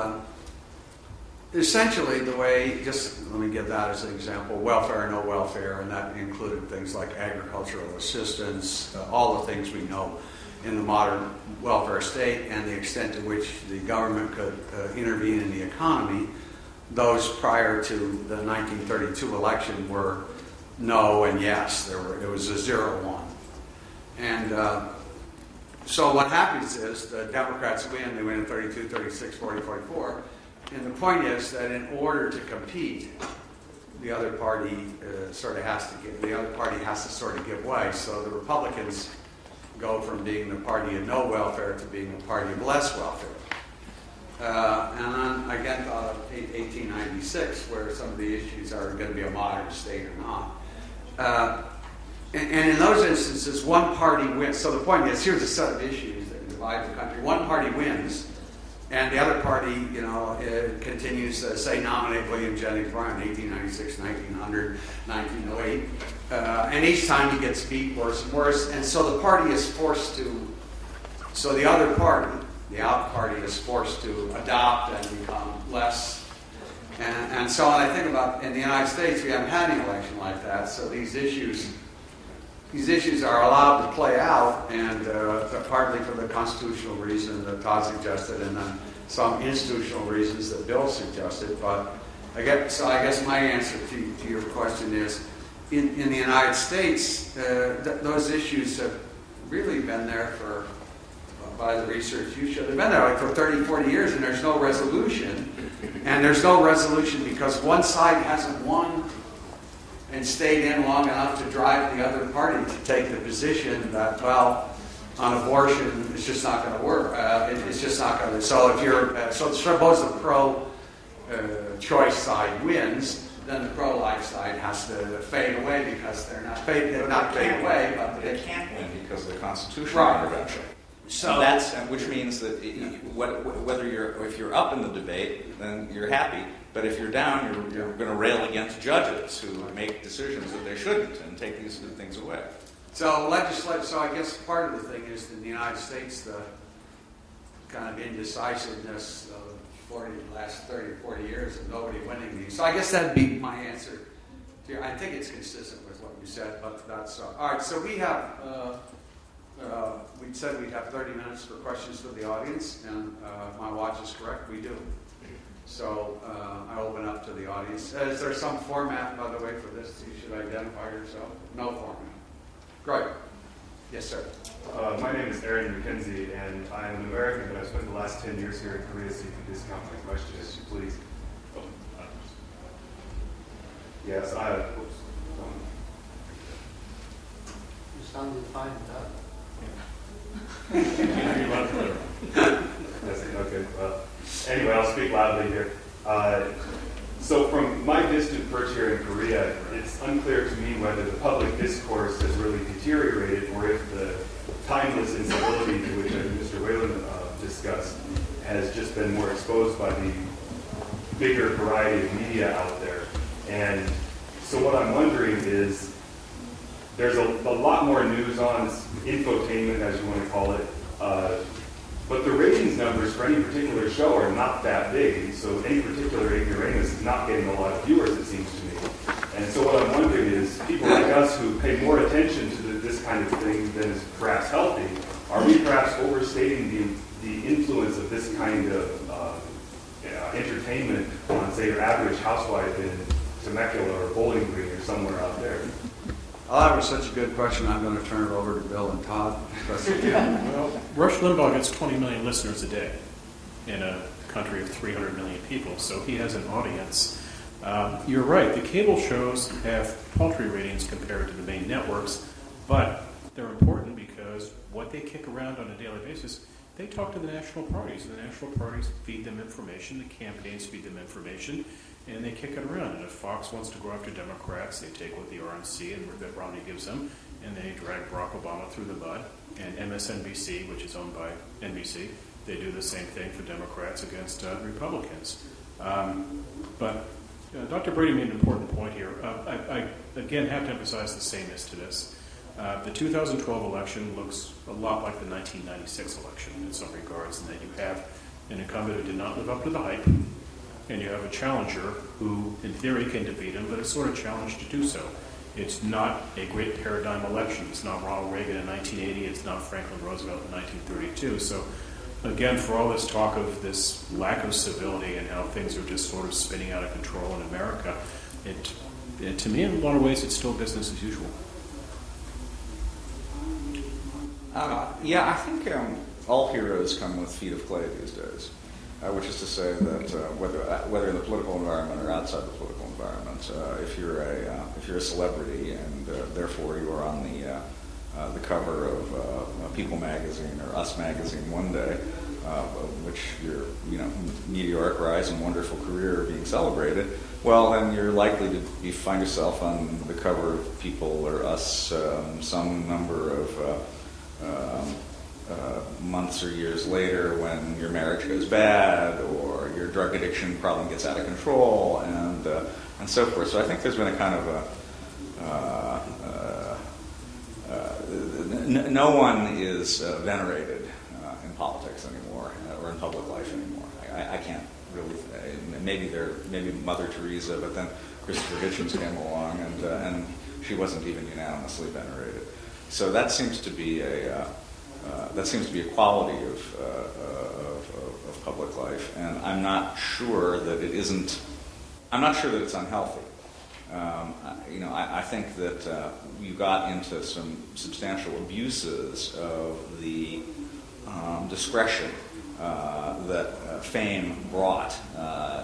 essentially the way, just let me give that as an example, welfare or no welfare, and that included things like agricultural assistance, all the things we know in the modern welfare state, and the extent to which the government could intervene in the economy. Those prior to the 1932 election were no and yes. It was a 0-1. And so what happens is the Democrats win. They win in 32, 36, 40, 44. And the point is that in order to compete, the other party has to sort of give way. So the Republicans go from being the party of no welfare to being a party of less welfare. And then again thought of 1896, where some of the issues are going to be a modern state or not. And in those instances, one party wins. So the point is, here's a set of issues that divide the country. One party wins, and the other party, continues to, say, nominate William Jennings Bryan, 1896, 1900, 1908. And each time he gets beat worse and worse. And so the party is forced to, so the other party, the out party, is forced to adopt and become less. And so when I think about, in the United States, we haven't had any election like that. So these issues are allowed to play out, and partly for the constitutional reason that Todd suggested, and then some institutional reasons that Bill suggested. But I guess my answer to your question is, in the United States, those issues have really been there for by the research you showed. They've been there like for 30, 40 years, and there's no resolution. And there's no resolution because one side hasn't won and stayed in long enough to drive the other party to take the position that, well, on abortion, it's just not going to work. It's just not going to. So if you're, so suppose the pro-choice side wins, then the pro-life side has to fade away because they're not fade away, but they can't win because of the constitutional right. intervention. So that's which means that if you're up in the debate, then you're happy. But if you're down, you're going to rail against judges who make decisions that they shouldn't and take these things away. So So I guess part of the thing is in the United States the kind of indecisiveness of the last 30 or 40 years of nobody winning these. So I guess that'd be my answer. I think it's consistent with what you said, but that's all right. So we have. We said we'd have 30 minutes for questions from the audience, and my watch is correct. We do. So I open up to the audience. Is there some format, by the way, for this? You should identify yourself. No format. Great. Yes, sir. My name is Aaron McKenzie, and I'm an American, but I've spent the last 10 years here in Korea, so you can discount my question, as you please. Yes, oops. You sounded fine, Doug. Okay. Anyway, I'll speak loudly here. So from my distant perch here in Korea, it's unclear to me whether the public discourse has really deteriorated or if the timeless incivility to which Mr. Whalen discussed has just been more exposed by the bigger variety of media out there. And so what I'm wondering is, there's a lot more news on infotainment, as you want to call it, but the ratings numbers for any particular show are not that big, so any particular ignoramus is not getting a lot of viewers, it seems to me. And so what I'm wondering is, people like us who pay more attention to this kind of thing than is perhaps healthy, are we perhaps overstating the influence of this kind of entertainment on, say, your average housewife in Temecula or Bowling Green or somewhere out there? Oh, that was such a good question. I'm going to turn it over to Bill and Todd. Well, Rush Limbaugh gets 20 million listeners a day in a country of 300 million people, so he has an audience. You're right, the cable shows have paltry ratings compared to the main networks, but they're important because what they kick around on a daily basis, they talk to the national parties, and the national parties feed them information, the campaigns feed them information, and they kick it around. And if Fox wants to go after Democrats, they take what the RNC and that Romney gives them, and they drag Barack Obama through the mud. And MSNBC, which is owned by NBC, they do the same thing for Democrats against Republicans. But Dr. Brady made an important point here. I again have to emphasize the sameness to this. The 2012 election looks a lot like the 1996 election in some regards, in that you have an incumbent who did not live up to the hype, and you have a challenger who, in theory, can defeat him, but is sort of challenged to do so. It's not a great paradigm election. It's not Ronald Reagan in 1980. It's not Franklin Roosevelt in 1932. So, again, for all this talk of this lack of civility and how things are just sort of spinning out of control in America, to me, in a lot of ways, it's still business as usual. Yeah, I think all heroes come with feet of clay these days. Which is to say that whether in the political environment or outside the political environment, if you're a celebrity and therefore you are on the cover of People magazine or Us magazine one day, which your meteoric rise and wonderful career are being celebrated, well, then you're likely to find yourself on the cover of People or Us some number of months or years later when your marriage goes bad or your drug addiction problem gets out of control and so forth. So I think there's been a kind of no one is venerated in politics anymore or in public life anymore. I can't really. Maybe Mother Teresa, but then Christopher Hitchens came along and she wasn't even unanimously venerated. So that seems to be a quality of public life, and I'm not sure that it isn't. I'm not sure that it's unhealthy. I think that you got into some substantial abuses of the discretion that fame brought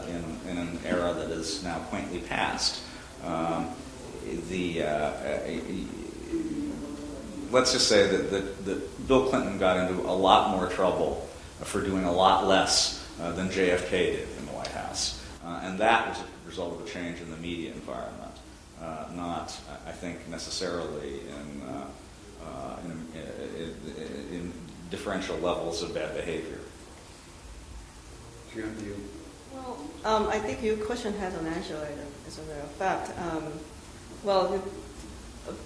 in an era that is now quaintly past. Let's just say that Bill Clinton got into a lot more trouble for doing a lot less than JFK did in the White House. And that was a result of a change in the media environment, not, I think, necessarily in differential levels of bad behavior. Well, I think your question has an answer, as a matter of fact.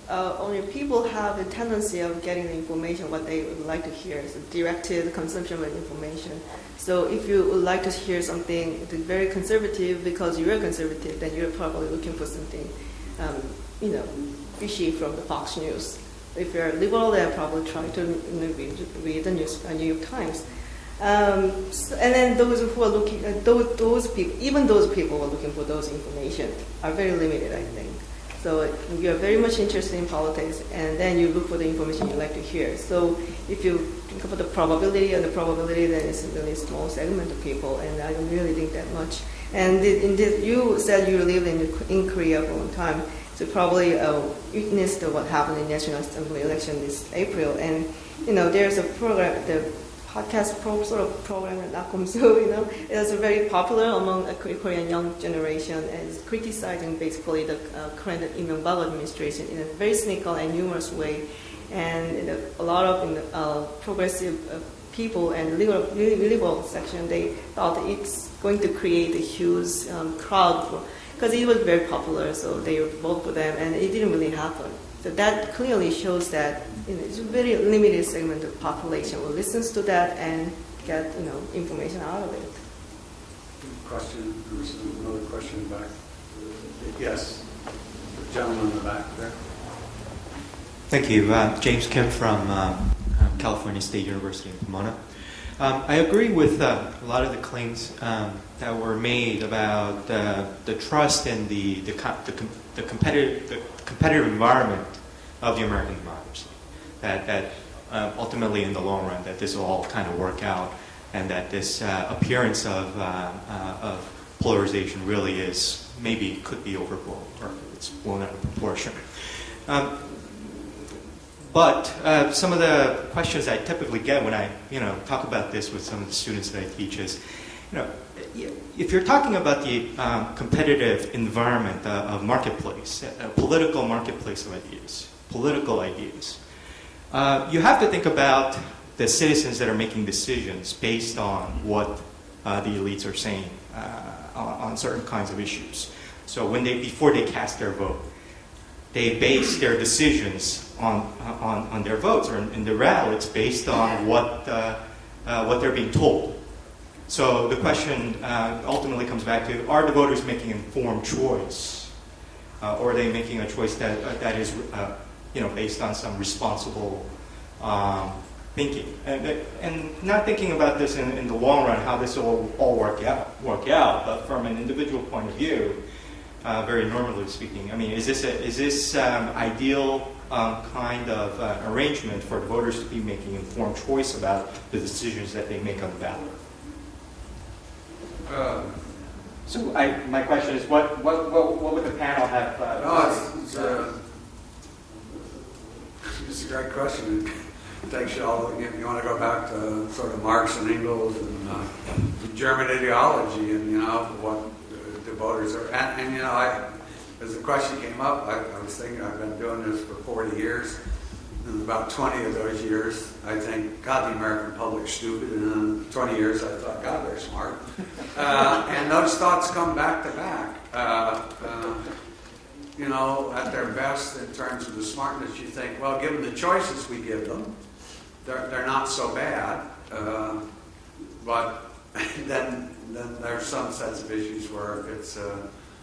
Only people have a tendency of getting the information what they would like to hear, so directed consumption of information. So if you would like to hear something that's very conservative because you're conservative, then you're probably looking for something, fishy from the Fox News. If you're liberal, then probably try to read the New York Times. And then those who are looking, those people, even those people who are looking for those information are very limited, I think. So you are very much interested in politics, and then you look for the information you like to hear. So if you think about the probability, then it's a really small segment of people, and I don't really think that much. And you said you lived in Korea for a long time, so probably witnessed what happened in National Assembly election this April. And there's a program, the podcast program at Nakomso, it was very popular among a Korean young generation, and it's criticizing basically the current Imyeonbak administration in a very cynical and humorous way. And a lot of progressive people and liberal section, they thought it's going to create a huge crowd because it was very popular, so they would vote for them, and it didn't really happen. So that clearly shows that it's a very limited segment of the population who listens to that and get information out of it. Question? There was another question back. Yes, the gentleman in the back there. Thank you. James Kim from California State University in Pomona. I agree with a lot of the claims that were made about the trust and the competitive environment of the American democracy. That ultimately, in the long run, that this will all kind of work out, and that this appearance of polarization really could be overblown, or it's blown out of proportion. But some of the questions I typically get when I talk about this with some of the students that I teach is, if you're talking about the competitive environment of marketplace, a political marketplace of ideas, political ideas, you have to think about the citizens that are making decisions based on what the elites are saying on certain kinds of issues. So before they cast their vote, they base their decisions on their votes, or in the RAL, it's based on what they're being told. So the question ultimately comes back to: are the voters making an informed choice, or are they making a choice that is based on some responsible thinking, and not thinking about this in the long run, how this will all work out, but from an individual point of view, very normally speaking, I mean, is this ideal kind of arrangement for the voters to be making informed choice about the decisions that they make on the ballot? So my question is, what would the panel have? It's a great question. It takes you all. You want to go back to sort of Marx and Engels and German ideology, and what the voters are. And as the question came up, I was thinking I've been doing this for 40 years. And about 20 of those years, I think, God, the American public's stupid. And then 20 years, I thought, God, they're smart. And those thoughts come back to back. At their best in terms of the smartness, you think, well, given the choices we give them, they're not so bad. But then there's some sets of issues where it's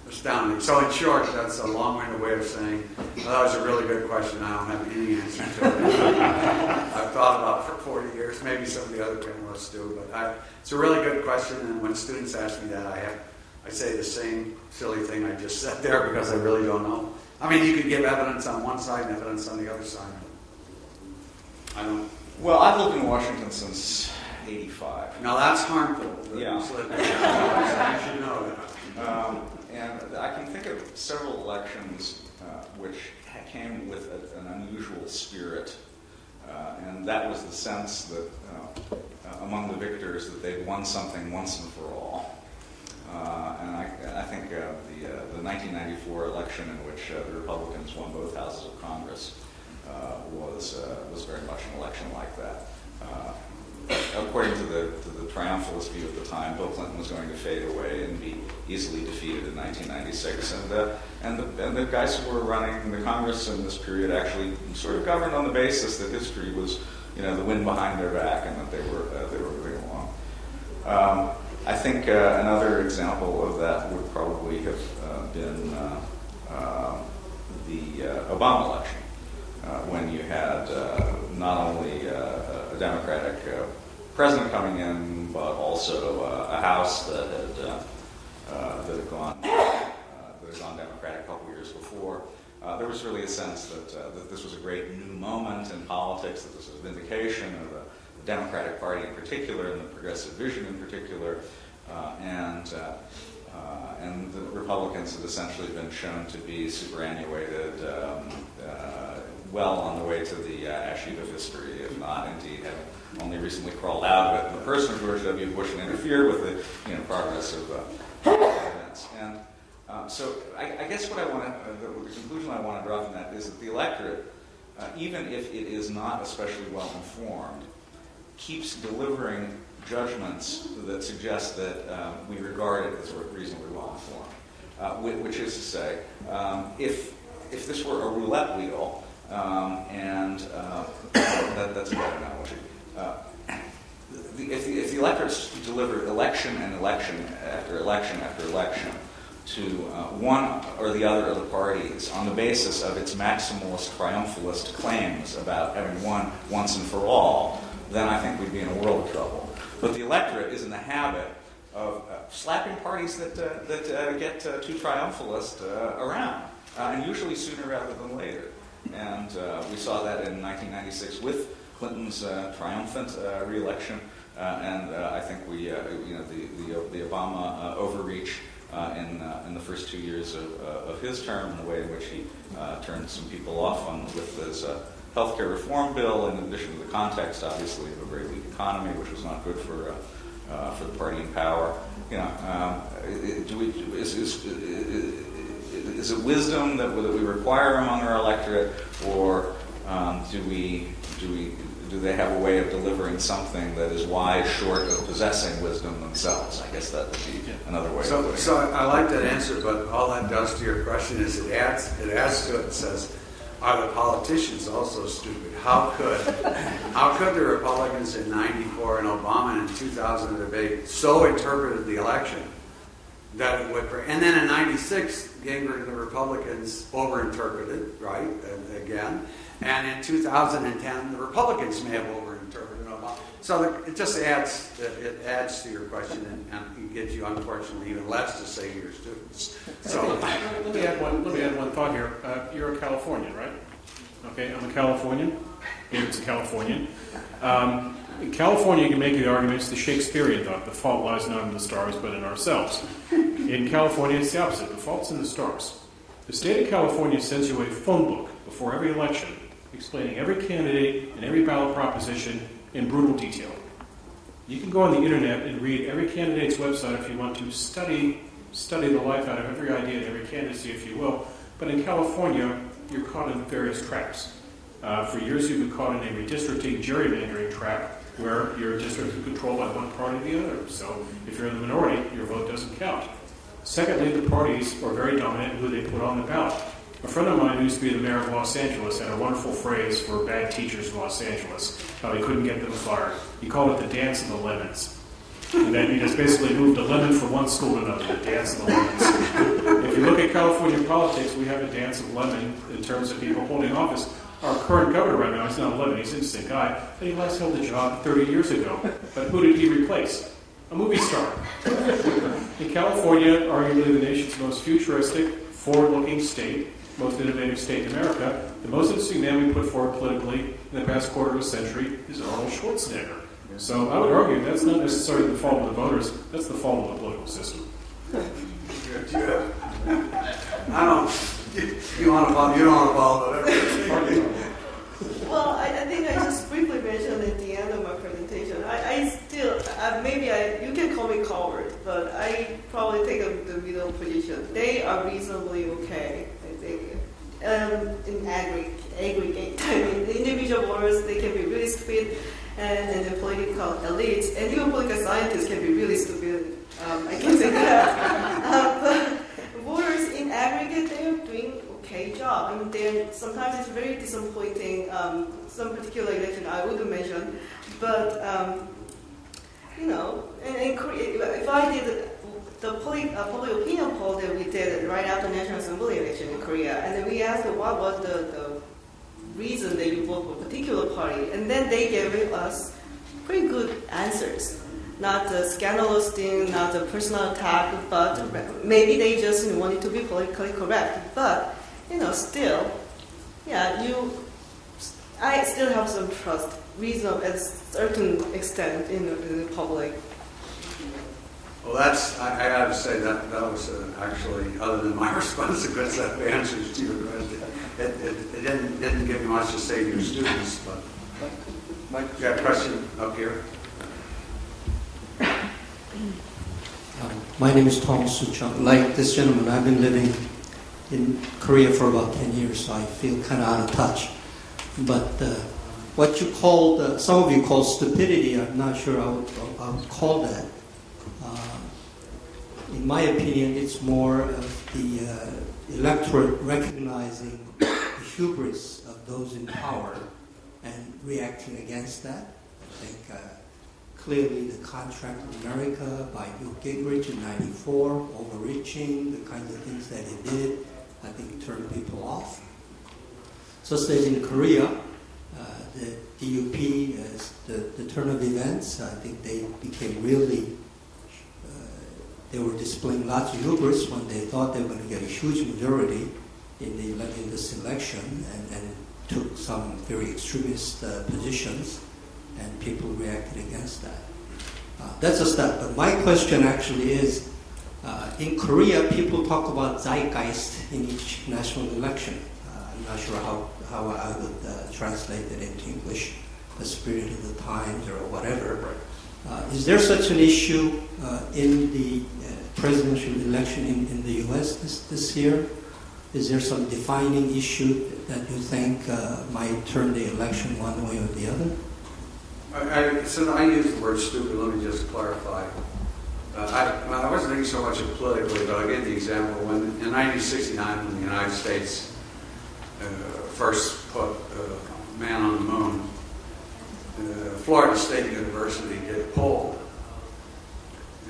astounding. So in short, that's a long-winded way of saying, well, that was a really good question. I don't have any answer to it. I've thought about it for 40 years. Maybe some of the other panelists do. But it's a really good question. And when students ask me that, I say the same silly thing I just said there because I really don't know. I mean, you could give evidence on one side and evidence on the other side. I don't. Well, I've lived in Washington since 85. Now that's harmful. Yeah. You should know that. And I can think of several elections which came with an unusual spirit. And that was the sense that among the victors that they'd won something once and for all. And I think the 1994 election in which the Republicans won both houses of Congress was very much an election like that. According to the triumphalist view at the time, Bill Clinton was going to fade away and be easily defeated in 1996, and the guys who were running the Congress in this period actually sort of governed on the basis that history was, the wind behind their back, and that they were moving along. I think another example of that would probably have been the Obama election, when you had not only a Democratic president coming in, but also a House that had gone Democratic a couple years before. There was really a sense that this was a great new moment in politics, that this was a vindication of the Democratic Party in particular, and the progressive vision in particular, and the Republicans had essentially been shown to be superannuated, well on the way to the ash heap of history, if not indeed have only recently crawled out of it in the person of George W. Bush and interfered with the progress of events. And so I guess what I want to, the conclusion I want to draw from that is that the electorate, even if it is not especially well informed, keeps delivering judgments that suggest that we regard it as reasonably well informed. Which is to say, if this were a roulette wheel, that's a better analogy. If the electors deliver election and election after election after election to one or the other of the parties on the basis of its maximalist, triumphalist claims about having won once and for all, then I think we'd be in a world of trouble. But the electorate is in the habit of slapping parties that get too triumphalist around, and usually sooner rather than later. And we saw that in 1996 with Clinton's triumphant re-election, and I think the Obama overreach in the first 2 years of his term, in the way in which he turned some people off with his healthcare reform bill, in addition to the context, obviously, of a very weak economy, which was not good for the party in power. Is it wisdom that we require among our electorate, or do they have a way of delivering something that is wise short of possessing wisdom themselves? I guess that would be another way of putting it. So I like that answer, but all that does to your question is it adds to it and says, are the politicians also stupid? How could the Republicans in 94 and Obama in 2000 debate so interpreted the election that it would, and then in 96, Gingrich and the Republicans overinterpreted, right, again, and in 2010, the Republicans may have overinterpreted Obama. So it just adds to your question, and it gives you, unfortunately, even less to say to your students. So let me add one thought here. You're a Californian, right? Okay, I'm a Californian. David's a Californian. In California, you can make the argument it's the Shakespearean thought. The fault lies not in the stars, but in ourselves. In California, it's the opposite. The fault's in the stars. The state of California sends you a phone book before every election explaining every candidate and every ballot proposition in brutal detail. You can go on the internet and read every candidate's website if you want to study the life out of every idea and every candidacy, if you will. But in California, you're caught in various traps. For years, you've been caught in a redistricting, gerrymandering trap where your district is controlled by one party or the other. So if you're in the minority, your vote doesn't count. Secondly, the parties are very dominant in who they put on the ballot. A friend of mine who used to be the mayor of Los Angeles had a wonderful phrase for bad teachers in Los Angeles, how he couldn't get them fired. He called it the dance of the lemons. And then he just basically moved a lemon from one school to another, the dance of the lemons. If you look at California politics, we have a dance of lemon in terms of people holding office. Our current governor right now, he's not 11, he's an interesting guy, but he last held the job 30 years ago. But who did he replace? A movie star. In California, arguably the nation's most futuristic, forward-looking state, most innovative state in America, the most interesting man we put forward politically in the past quarter of a century is Arnold Schwarzenegger. So I would argue that's not necessarily the fault of the voters, that's the fault of the political system. I don't, you don't want to follow whatever. Well, I think I just briefly mentioned at the end of my presentation. I still, you can call me coward, but I probably take the middle position. They are reasonably okay, I think. In aggregate, I mean, the individual voters, they can be really stupid, and the political elites, and even political scientists can be really stupid. I can say that. But voters in aggregate, they are doing okay job. I mean, sometimes it's very disappointing. Some particular election I wouldn't mention, but and if I did the public opinion poll that we did right after National Assembly election in Korea, and then we asked what was the reason that you vote for a particular party, and then they gave us pretty good answers. Not the scandalous thing, not the personal attack, but maybe they just wanted to be politically correct. But still, I still have some trust, reason at a certain extent in the public. Well, I have to say that was actually, other than my response, a good set of answers to your question. It didn't give you much to say to your students, but you got a question up here? My name is Tom Suchung. Like this gentleman, I've been living in Korea for about 10 years, so I feel kind of out of touch. But what you called, some of you call stupidity, I'm not sure I would call that. In my opinion, it's more of the electorate recognizing the hubris of those in power and reacting against that. I think clearly the Contract of America by Newt Gingrich in '94, overreaching, the kinds of things that it did, I think it turned people off. So as in Korea, the DUP, as the turn of events, I think they became really, they were displaying lots of hubris when they thought they were going to get a huge majority in this election, and took some very extremist positions, and people reacted against that. That's a step. But my question actually is, in Korea, people talk about zeitgeist in each national election. I'm not sure how I would translate it into English, the spirit of the times or whatever. Is there such an issue in the presidential election in the U.S. this year? Is there some defining issue that you think might turn the election one way or the other? Since I use the word stupid, let me just clarify. I wasn't thinking so much of politically, but I'll give the example. In 1969, when the United States first put man on the moon, Florida State University did a poll,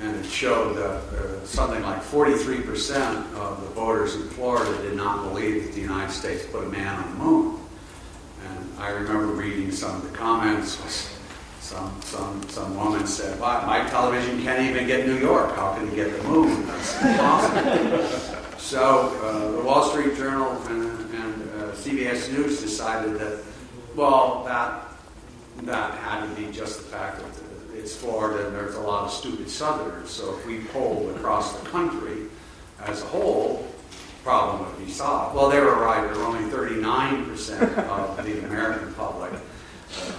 and it showed that something like 43% of the voters in Florida did not believe that the United States put a man on the moon. And I remember reading some of the comments. Some woman said, my television can't even get New York. How can it get the moon? That's impossible. So the Wall Street Journal and CBS News decided that, well, that had to be just the fact that it's Florida and there's a lot of stupid Southerners. So if we polled across the country as a whole, the problem would be solved. Well, they were right. There were only 39% of the American public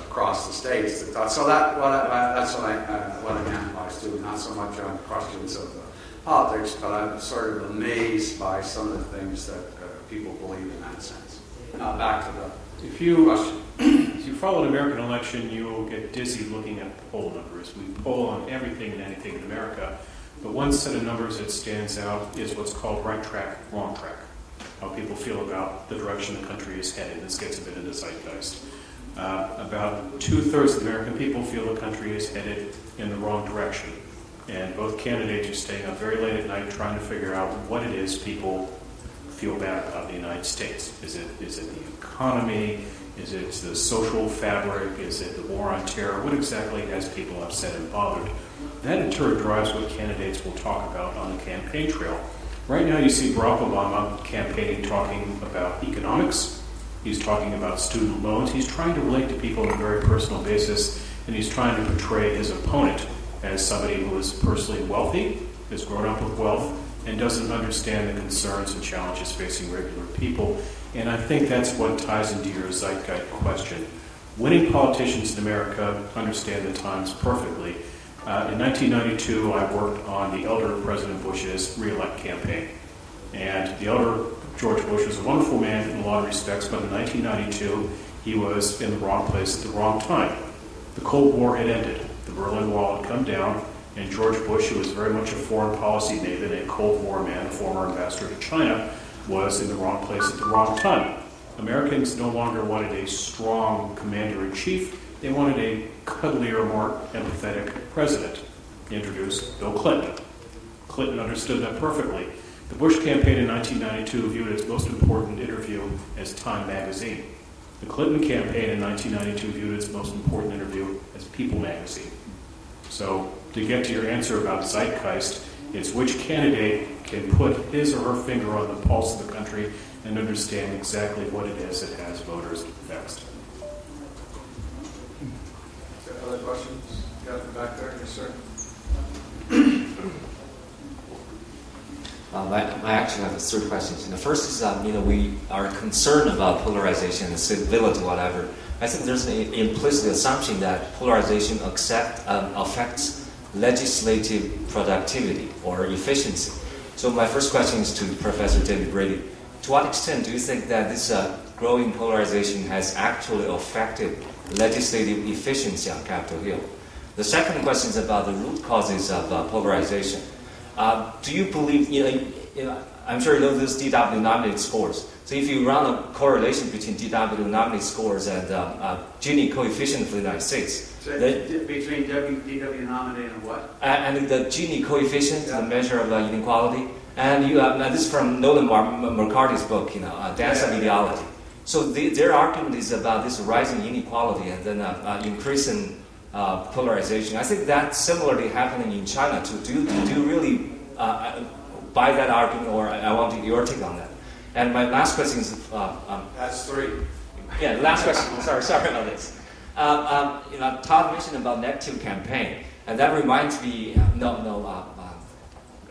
across the states that thought. So that's what I meant by stupid. Not so much on questions of politics, but I'm sort of amazed by some of the things that people believe in that sense. Now back to the question. If you follow an American election, you will get dizzy looking at poll numbers. We poll on everything and anything in America, but one set of numbers that stands out is what's called right track, wrong track. How people feel about the direction the country is headed. This gets a bit into zeitgeist. About 2/3 of the American people feel the country is headed in the wrong direction. And both candidates are staying up very late at night trying to figure out what it is people feel bad about in the United States. Is it the economy? Is it the social fabric? Is it the war on terror? What exactly has people upset and bothered? That in turn drives what candidates will talk about on the campaign trail. Right now you see Barack Obama campaigning, talking about economics. He's talking about student loans. He's trying to relate to people on a very personal basis and he's trying to portray his opponent as somebody who is personally wealthy, has grown up with wealth, and doesn't understand the concerns and challenges facing regular people. And I think that's what ties into your zeitgeist question. Winning politicians in America understand the times perfectly. In 1992, I worked on the elder President Bush's re-elect campaign. And the elder George Bush was a wonderful man in a lot of respects, but in 1992, he was in the wrong place at the wrong time. The Cold War had ended. The Berlin Wall had come down, and George Bush, who was very much a foreign policy maven, a Cold War man, a former ambassador to China, was in the wrong place at the wrong time. Americans no longer wanted a strong commander-in-chief. They wanted a cuddlier, more empathetic president. He introduced Bill Clinton. Clinton understood that perfectly. The Bush campaign in 1992 viewed its most important interview as Time magazine. The Clinton campaign in 1992 viewed its most important interview as People magazine. So to get to your answer about zeitgeist, it's which candidate can put his or her finger on the pulse of the country and understand exactly what it is that has voters vexed. Other questions? Got it back there? Yes, sir. I actually have three questions. The first is, we are concerned about polarization and civility, whatever. I think there's an implicit assumption that polarization affects legislative productivity or efficiency. So my first question is to Professor David Brady. To what extent do you think that this growing polarization has actually affected legislative efficiency on Capitol Hill? The second question is about the root causes of polarization. Do you believe, I'm sure you know this DW nominated scores. So if you run a correlation between DW nominated scores and Gini coefficient for the United States. So between DW nominated and what? And the Gini coefficient, the measure of inequality. And now this is from Nolan McCarthy's book, Dance of Ideology. So their argument is about this rising inequality and then increasing polarization. I think that's similarly happening in China too. Do you really buy that argument, or I want your take on that? And my last question is... That's three. Yeah, last question. Sorry about this. Todd mentioned about negative campaign, and that reminds me...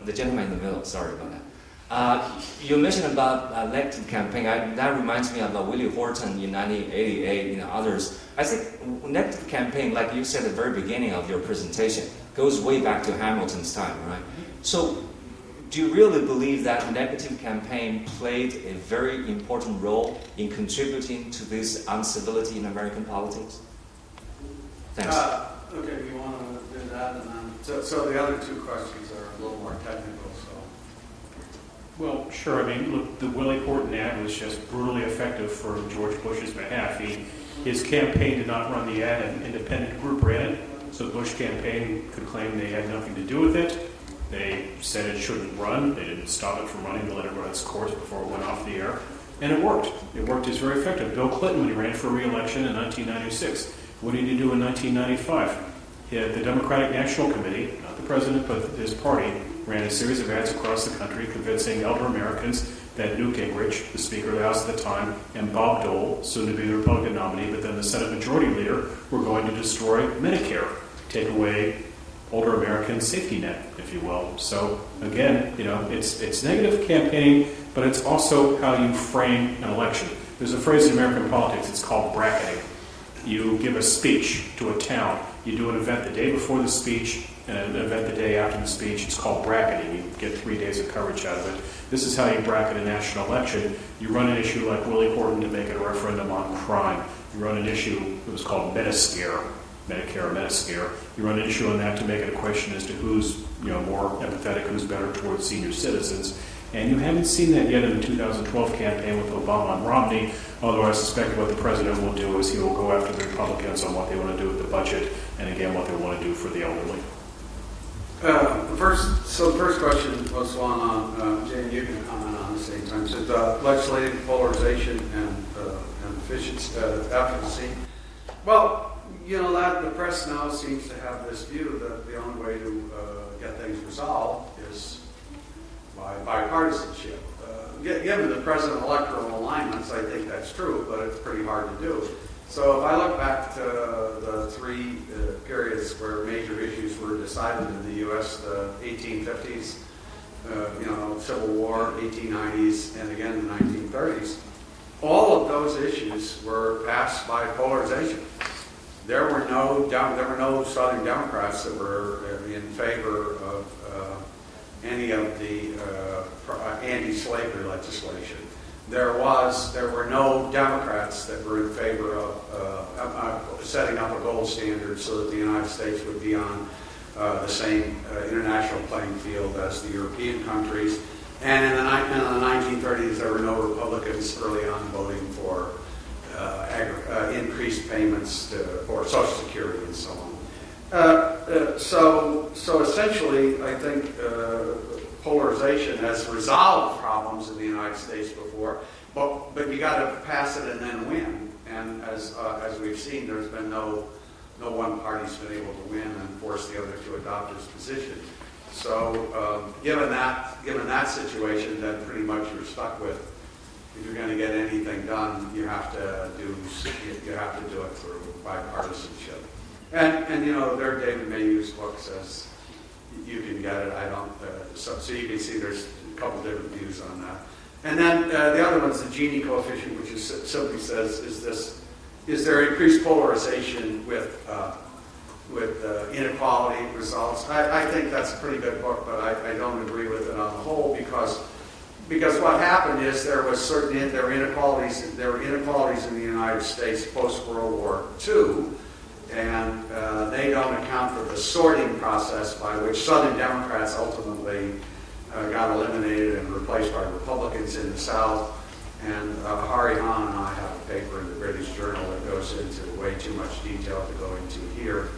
the gentleman in the middle, sorry about that. You mentioned about negative campaign. That reminds me about Willie Horton in 1988, others. I think negative campaign, like you said at the very beginning of your presentation, goes way back to Hamilton's time, right? So do you really believe that negative campaign played a very important role in contributing to this uncivility in American politics? Thanks. Okay, you want to do that? And then, so the other two questions are a little more technical. Well, sure. I mean, look, the Willie Horton ad was just brutally effective for George Bush's behalf. His campaign did not run the ad, an independent group ran it, so the Bush campaign could claim they had nothing to do with it. They said it shouldn't run. They didn't stop it from running. They let it run its course before it went off the air. And it worked. It worked. It's very effective. Bill Clinton, when he ran for re-election in 1996, what did he do in 1995? The Democratic National Committee, not the president, but his party, ran a series of ads across the country convincing elder Americans that Newt Gingrich, the Speaker of the House at the time, and Bob Dole, soon to be the Republican nominee, but then the Senate Majority Leader, were going to destroy Medicare, take away older Americans' safety net, if you will. So again, it's negative campaigning, but it's also how you frame an election. There's a phrase in American politics, it's called bracketing. You give a speech to a town. You do an event the day before the speech and an event the day after the speech. It's called bracketing. You get 3 days of coverage out of it. This is how you bracket a national election. You run an issue like Willie Horton to make it a referendum on crime. You run an issue that was called Medicare, Medicare. You run an issue on that to make it a question as to who's more empathetic, who's better towards senior citizens. And you haven't seen that yet in the 2012 campaign with Obama and Romney, although I suspect what the president will do is he will go after the Republicans on what they want to do with the budget, and again, what they want to do for the elderly. The first question was one on, Jane, you can comment on the same time. So legislative polarization and efficacy. Well, that the press now seems to have this view that the only way to get things resolved is by bipartisanship. Given the present electoral alignments, I think that's true, but it's pretty hard to do. So if I look back to the three periods where major issues were decided in the U.S., the 1850s, Civil War, 1890s, and again the 1930s, all of those issues were passed by polarization. There were no Southern Democrats that were in favor of any of the anti-slavery legislation. There were no Democrats that were in favor of setting up a gold standard so that the United States would be on the same international playing field as the European countries. And in the 1930s, there were no Republicans early on voting for increased payments for Social Security and so on. So essentially, I think polarization has resolved problems in the United States before, but you got to pass it and then win. And as we've seen, there's been no one party's been able to win and force the other to adopt its position. So given that situation, then pretty much you're stuck with, if you're going to get anything done, you have to do it through bipartisanship. And there David Mayhew's book says you can get it. I don't. So you can see there's a couple different views on that. And then the other one's the Gini coefficient, which simply says is there increased polarization with inequality results? I think that's a pretty good book, but I don't agree with it on the whole because what happened is there were inequalities in the United States post World War II, and they don't account for the sorting process by which Southern Democrats ultimately got eliminated and replaced by Republicans in the South. And Hari Hahn and I have a paper in the British Journal that goes into way too much detail to go into here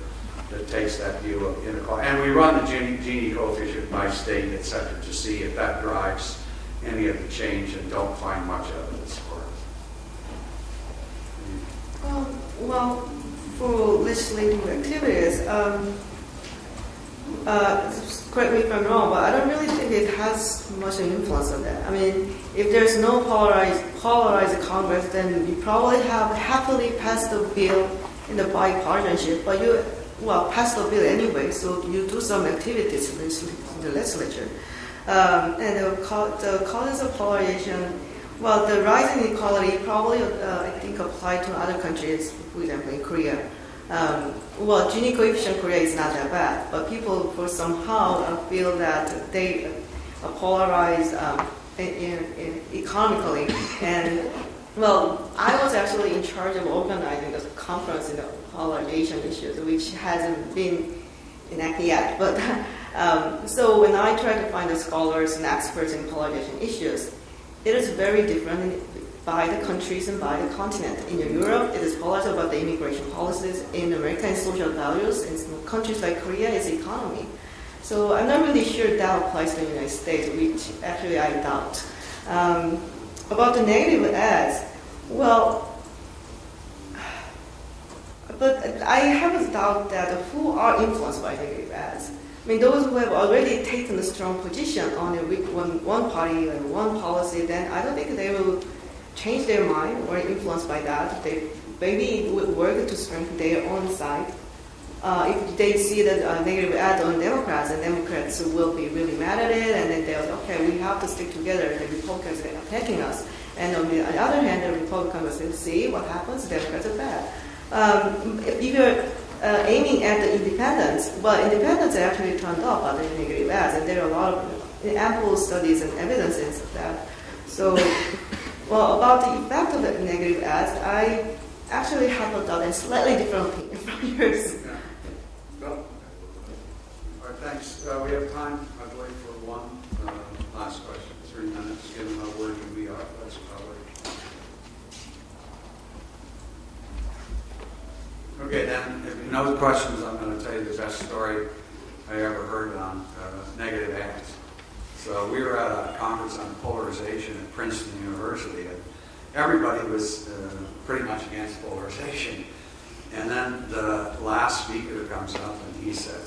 that takes that view of inequality. And we run the Gini coefficient by state, et cetera, to see if that drives any of the change and don't find much evidence for it. Well, for legislative activities, correct me if I'm wrong, but I don't really think it has much influence on that. I mean, if there's no polarized Congress, then you probably have happily passed the bill in the bipartisanship, but you pass the bill anyway, so you do some activities in the legislature. And the causes of polarization, well, the rise in inequality probably, I think, applied to other countries, for example, in Korea. Gini coefficient Korea is not that bad, but people somehow feel that they are polarized economically. And, I was actually in charge of organizing the conference in the polarization issues, which hasn't been enacted yet. But so when I try to find the scholars and experts in polarization issues, it is very different by the countries and by the continent. In Europe, it is polarized about the immigration policies. In America, it's social values. In countries like Korea, it's economy. So I'm not really sure that applies to the United States, which actually I doubt. About the negative ads, but I have a doubt that who are influenced by negative ads. I mean, those who have already taken a strong position on one party and one policy, then I don't think they will change their mind or influenced by that. They maybe would work to strengthen their own side. If they see that negative ads on Democrats, and Democrats will be really mad at it, and then they'll say, we have to stick together. The Republicans are attacking us. And on the other hand, the Republicans will see what happens. Democrats are bad. If you're aiming at the independents, independents are actually turned off by the negative ads, and there are a lot of ample studies and evidences of that. So, about the effect of the negative ads, I actually have a slightly different opinion from yours. All right, thanks. We have time, I believe, for one last question. 3 minutes, given how wordy we are. That's probably. Okay, then, if you know the questions, I'm going to tell you the best story I ever heard on negative ads. So we were at a conference on polarization at Princeton University, and everybody was pretty much against polarization. And then the last speaker comes up and he said,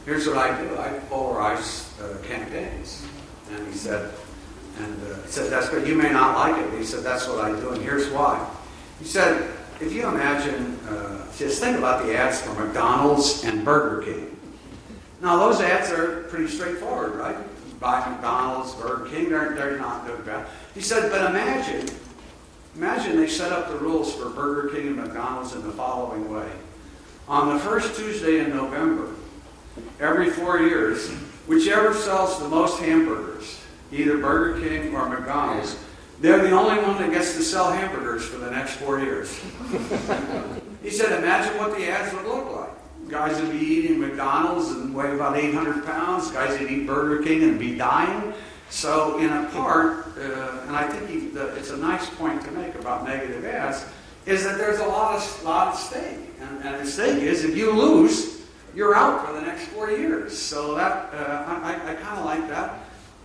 here's what I do. I polarize campaigns. And he said, that's good. You may not like it, but he said, that's what I do, and here's why. He said, if you imagine, just think about the ads for McDonald's and Burger King. Now, those ads are pretty straightforward, right? Buy McDonald's, Burger King, they're not good bad. He said, but imagine they set up the rules for Burger King and McDonald's in the following way. On the first Tuesday in November, every 4 years, whichever sells the most hamburgers, either Burger King or McDonald's, they're the only one that gets to sell hamburgers for the next 4 years. He said, imagine what the ads would look like. Guys would be eating McDonald's and weigh about 800 pounds. Guys would eat Burger King and be dying. So in a part, and I think it's a nice point to make about negative ads, is that there's a lot at stake. And the stake is if you lose, you're out for the next 4 years. So that I kind of like that.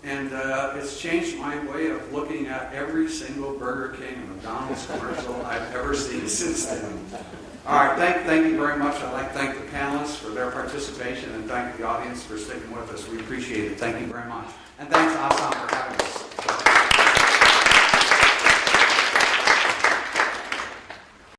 And it's changed my way of looking at every single Burger King and McDonald's commercial I've ever seen since then. All right, thank you very much. I'd like to thank the panelists for their participation and thank the audience for sticking with us. We appreciate it. Thank you very much. And thanks, Asan, for having us.